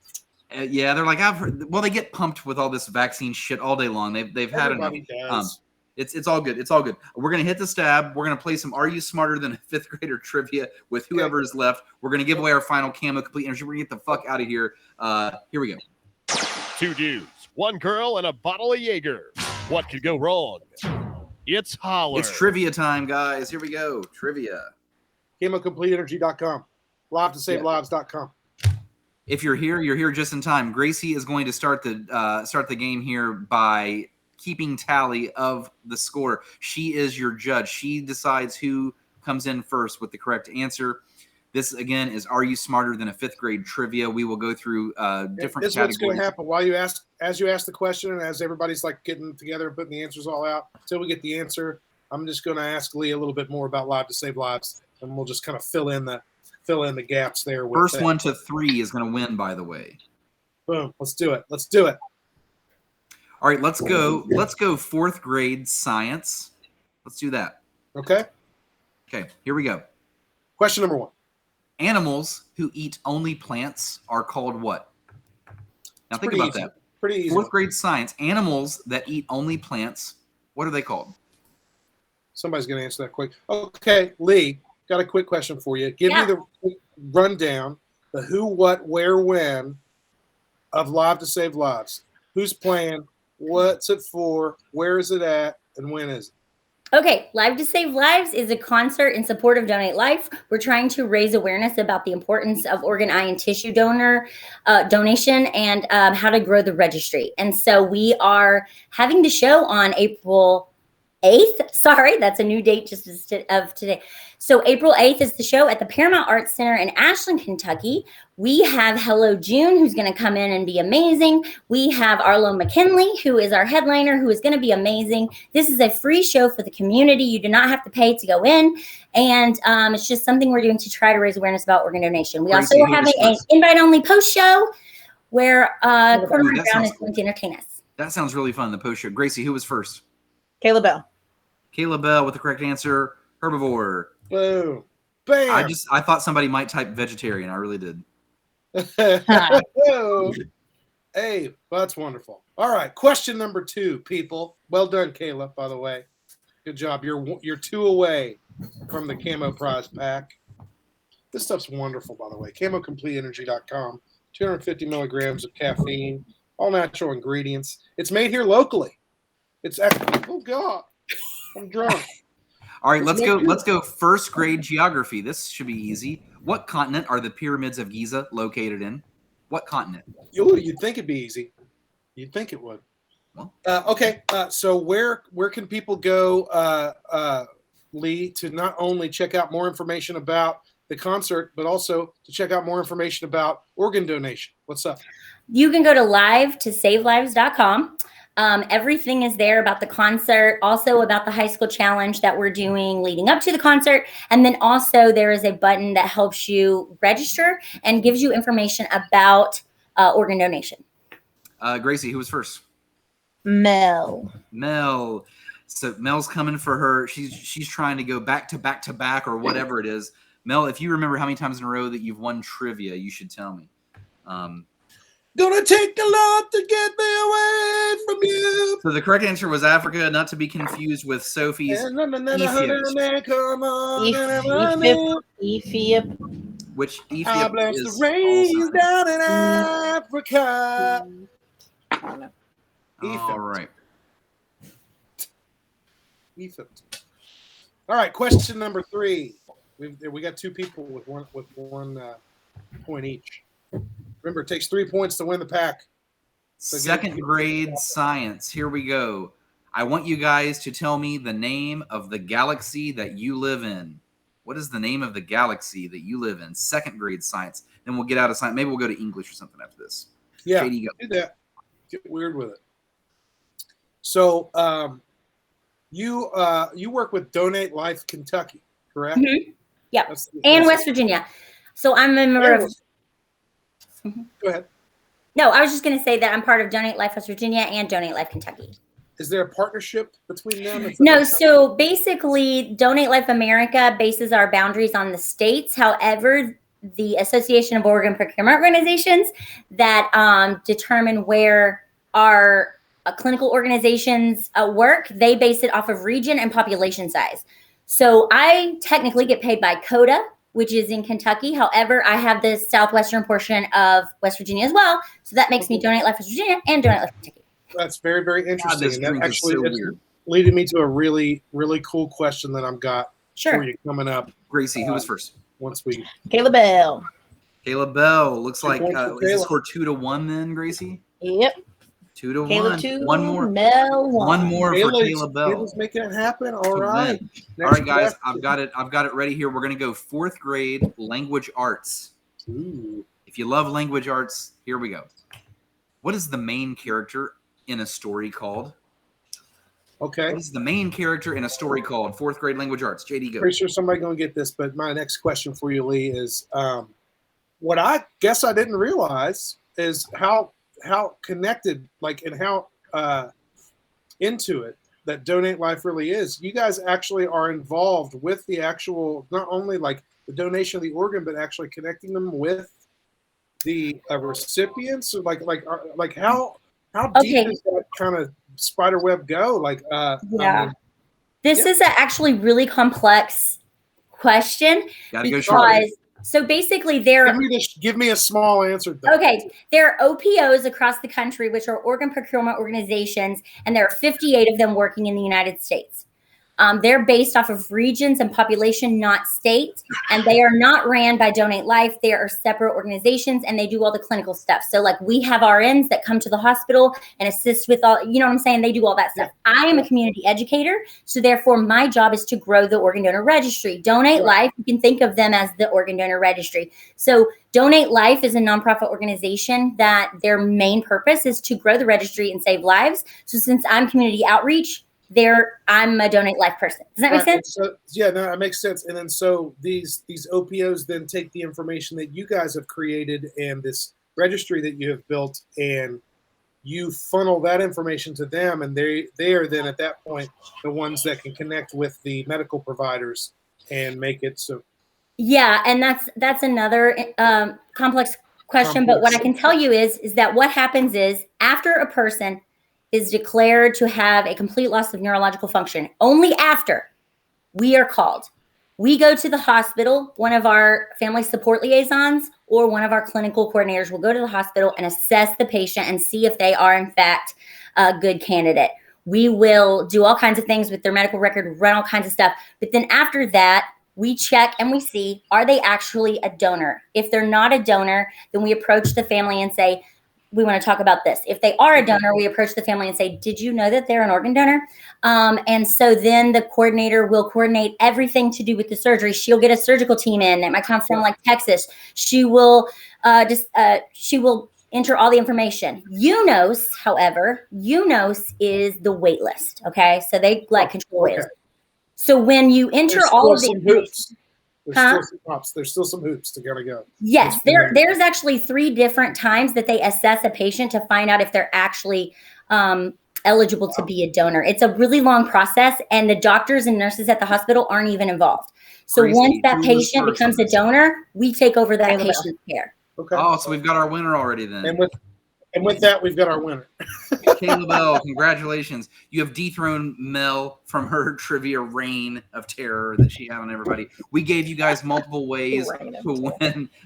Yeah, they're like, I've heard. Well, they get pumped with all this vaccine shit all day long. They've had enough. Does. It's all good. It's all good. We're gonna hit the stab. We're gonna play some Are You Smarter Than a Fifth Grader trivia with whoever is left. We're gonna give away our final Camo Complete Energy. We're gonna get the fuck out of here. Here we go. 2 dudes, 1 girl, and a bottle of Jaeger. What could go wrong? It's Holler. It's trivia time, guys. Here we go. Trivia. CamoCompleteEnergy.com. LiveToSaveLives.com. If you're here just in time. Gracie is going to start the game here by keeping tally of the score. She is your judge. She decides who comes in first with the correct answer. This, again, is Are You Smarter Than a Fifth Grade Trivia. We will go through different categories. This is what's going to happen as you ask the question and as everybody's like getting together and putting the answers all out. Until we get the answer, I'm just going to ask Leigh a little bit more about Live to Save Lives, and we'll just kind of fill in the gaps there. First 1 to 3 is going to win, by the way. Boom. Let's do it. All right, let's go. Let's go 4th grade science. Let's do that. Okay. Okay, here we go. Question number 1. Animals who eat only plants are called what? Now think about that. Pretty easy. 4th grade science. Animals that eat only plants, what are they called? Somebody's going to answer that quick. Okay, Leigh, got a quick question for you. Give me the rundown, the who, what, where, when of Live to Save Lives. Who's playing? What's it for? Where is it at? And when is it? Okay, Live to Save Lives is a concert in support of Donate Life. We're trying to raise awareness about the importance of organ, eye, and tissue donation and how to grow the registry. And so we are having the show on April 8th. Sorry, that's a new date just of today. So April 8th is the show at the Paramount Arts Center in Ashland, Kentucky. We have Hello June, who's going to come in and be amazing. We have Arlo McKinley, who is our headliner, who is going to be amazing. This is a free show for the community. You do not have to pay to go in. And it's just something we're doing to try to raise awareness about organ donation. We also are having an invite-only post show where Corman Brown is going to entertain us. That sounds really fun, the post show. Gracie, who was first? Kayla Bell. Kayla Bell with the correct answer. Herbivore. Boom. Bam. I thought somebody might type vegetarian. I really did. Hey, well, that's wonderful. All right, question number 2, people. Well done, Kayla, by the way. Good job. You're 2 away from the Camo prize pack. This stuff's wonderful, by the way. CamoCompleteEnergy.com. 250 milligrams of caffeine, all natural ingredients. It's made here locally. It's oh God, I'm drunk. All right, let's go 1st grade geography. This should be easy. What continent are the pyramids of Giza located in? What continent? You'd think it'd be easy. You'd think it would. Well, okay. So where can people go, Leigh, to not only check out more information about the concert, but also to check out more information about organ donation? What's up? You can go to live-to-save-lives.com. Everything is there about the concert, also about the high school challenge that we're doing leading up to the concert. And then also there is a button that helps you register and gives you information about organ donation. Gracie, who was first? Mel. So Mel's coming for her. She's trying to go back to back or whatever it is. Mel, if you remember how many times in a row that you've won trivia, you should tell me. Gonna take a lot to get me away from you. So the correct answer was Africa, not to be confused with Sophie's Ethiopia. Which Ethiopia I bless is the rains also. down in Africa. All right. Egypt. All right, question number 3. We got 2 people with one point each. Remember, it takes 3 points to win the pack. So 2nd grade science. Here we go. I want you guys to tell me the name of the galaxy that you live in. What is the name of the galaxy that you live in? 2nd grade science. Then we'll get out of science. Maybe we'll go to English or something after this. Yeah, Katie, go. do that. Get weird with it. So you work with Donate Life Kentucky, correct? Mm-hmm. Yeah, and West Virginia. So I'm a member of. Go ahead. No, I was just going to say that I'm part of Donate Life West Virginia and Donate Life Kentucky. Is there a partnership between them? No, so basically Donate Life America bases our boundaries on the states. However, the Association of Organ Procurement Organizations that determine where our clinical organizations work, they base it off of region and population size. So I technically get paid by CODA, which is in Kentucky. However, I have the southwestern portion of West Virginia as well. So that makes me Donate Life West Virginia and Donate Life Kentucky. That's very, very interesting. God, and that actually so it's weird. leading me to a really, really cool question that I've got for you coming up. Gracie, who was first? Once we Kayla Bell. Kayla Bell. Looks like is Kayla. the score 2-1 then, Gracie? Yep. 2-1. Kayla 2, one more. Mel 1. One more for Kayla Bell. Kayla's making it happen. All right. All right, guys. I've got it ready here. We're gonna go 4th grade language arts. Ooh. If you love language arts, here we go. What is the main character in a story called? Okay. What is the main character in a story called? 4th grade language arts. JD, go. Pretty sure somebody's gonna get this, but my next question for you, Leigh, is what I guess I didn't realize is how connected, like, and how into it that Donate Life really is, you guys actually are involved with the actual, not only like the donation of the organ, but actually connecting them with the recipients. So like how deep does that kind of spider web go? Like, yeah, this is an actually really complex question because so basically there give me a small answer though. Okay, there are OPOs across the country, which are organ procurement organizations, and there are 58 of them working in the United States. They're based off of regions and population, not state, and they are not ran by Donate Life. They are separate organizations, and they do all the clinical stuff. So like we have RNs that come to the hospital and assist with all, you know what I'm saying? They do all that stuff. I am a community educator, so therefore my job is to grow the organ donor registry. Donate Life, you can think of them as the organ donor registry. So Donate Life is a nonprofit organization that their main purpose is to grow the registry and save lives. So since I'm community outreach, I'm a Donate Life person. Does that make sense? So, yeah, no, that makes sense. And then so these OPOs then take the information that you guys have created and this registry that you have built, and you funnel that information to them, and they are then at that point the ones that can connect with the medical providers and make it so. Yeah, and that's another complex question. But what I can tell you is that what happens is after a person is declared to have a complete loss of neurological function, only after we are called. We go to the hospital, one of our family support liaisons or one of our clinical coordinators will go to the hospital and assess the patient and see if they are in fact a good candidate. We will do all kinds of things with their medical record, run all kinds of stuff. But then after that, we check and we see, are they actually a donor? If they're not a donor, then we approach the family and say, we want to talk about this. If they are a donor, we approach the family and say, did you know that they're an organ donor? And so then the coordinator will coordinate everything to do with the surgery. She'll get a surgical team in. It might come from like Texas. She will she will enter all the information. UNOS, however, UNOS is the wait list. Okay. So they like control wait list. So when you enter all of the There's still some hoops to gotta go. Yes, there's actually 3 different times that they assess a patient to find out if they're actually eligible to be a donor. It's a really long process, and the doctors and nurses at the hospital aren't even involved. So once that patient becomes a donor, we take over that patient's care. Okay. Oh, so we've got our winner already then. And with that, we've got our winner. Kayla Bell, congratulations. You have dethroned Mel from her trivia reign of terror that she had on everybody. We gave you guys multiple ways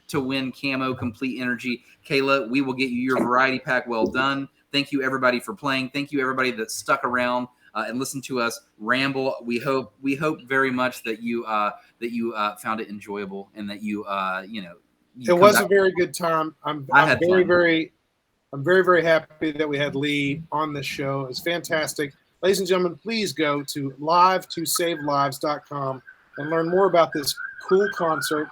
to win Camo Complete Energy. Kayla, we will get you your variety pack. Well done. Thank you, everybody, for playing. Thank you, everybody that stuck around and listened to us ramble. We hope very much that you found it enjoyable and that you it was a very good time. I'm very, very happy that we had Leigh on the show. It's fantastic. Ladies and gentlemen, please go to live2savelives.com and learn more about this cool concert.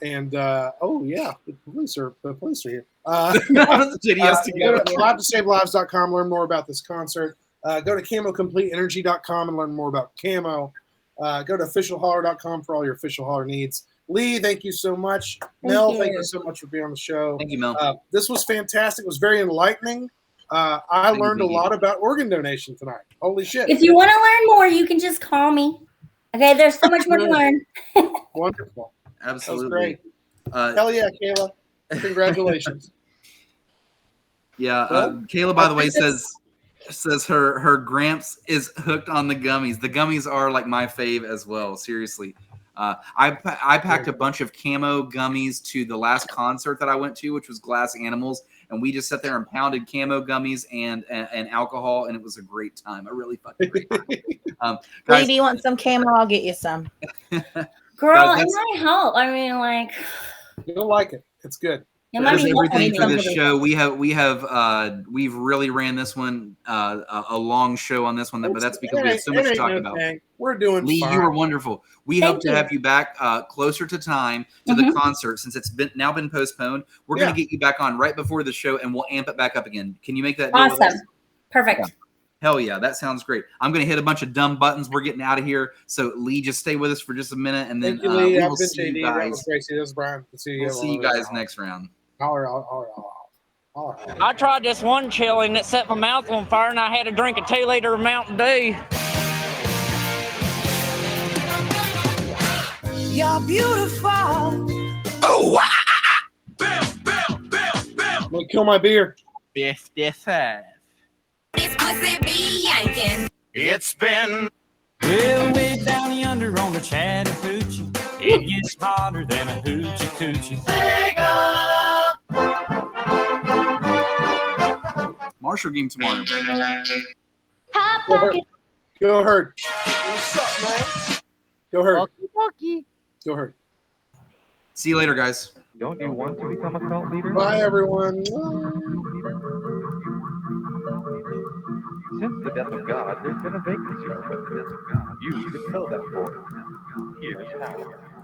And oh yeah, the police are here. Go to live2savelives.com, learn more about this concert. Go to camocompleteenergy.com and learn more about Camo. Go to officialholler.com for all your official holler needs. Leigh, thank you so much. Mel, thank you so much for being on the show. Thank you, Mel. This was fantastic. It was very enlightening. I learned a lot about organ donation tonight. Holy shit. If you want to learn more, you can just call me. Okay, there's so much more to learn. Wonderful. Absolutely. That was great. Hell yeah, Kayla. Congratulations. Yeah, Kayla, by the way, says her Gramps is hooked on the gummies. The gummies are like my fave as well. Seriously. I packed a bunch of Camo gummies to the last concert that I went to, which was Glass Animals, and we just sat there and pounded Camo gummies and alcohol, and it was a great time. A really fucking great time. Guys, do you want some Camo? I'll get you some. Girl, it might help. I mean, like, you'll like it. It's good. That's everything for this show. We've really ran this one a long show on this one, but that's because we have so much to talk about. We're doing Leigh, fine. you were wonderful. We hope to have you back closer to time to the concert since it's now been postponed. We're going to get you back on right before the show, and we'll amp it back up again. Can you make that deal with us? Awesome. Perfect. Yeah. Hell yeah, that sounds great. I'm going to hit a bunch of dumb buttons. We're getting out of here. So, Leigh, just stay with us for just a minute, and then Thank you, Leigh. we will see you guys. That was Gracie. This is Brian. We'll see you guys next round. Holler. All right. I tried this one chili and it set my mouth on fire, and I had to drink a 2-liter of Mountain Dew. You're beautiful. Oh, wow. I'm gonna kill my beer. 55. This pussy be yanking. It's been Well, way down yonder on the Chattahoochee, it gets hotter than a hoochie coochie. Marshall game tomorrow. Go Herd. What's up, man? Go Herd. Walkie. Go Herd. See you later, guys. Don't you want to become a cult leader? Bye, everyone. Since the death of God, there's been a vacancy for the death of God. You should fill that void. Here's how.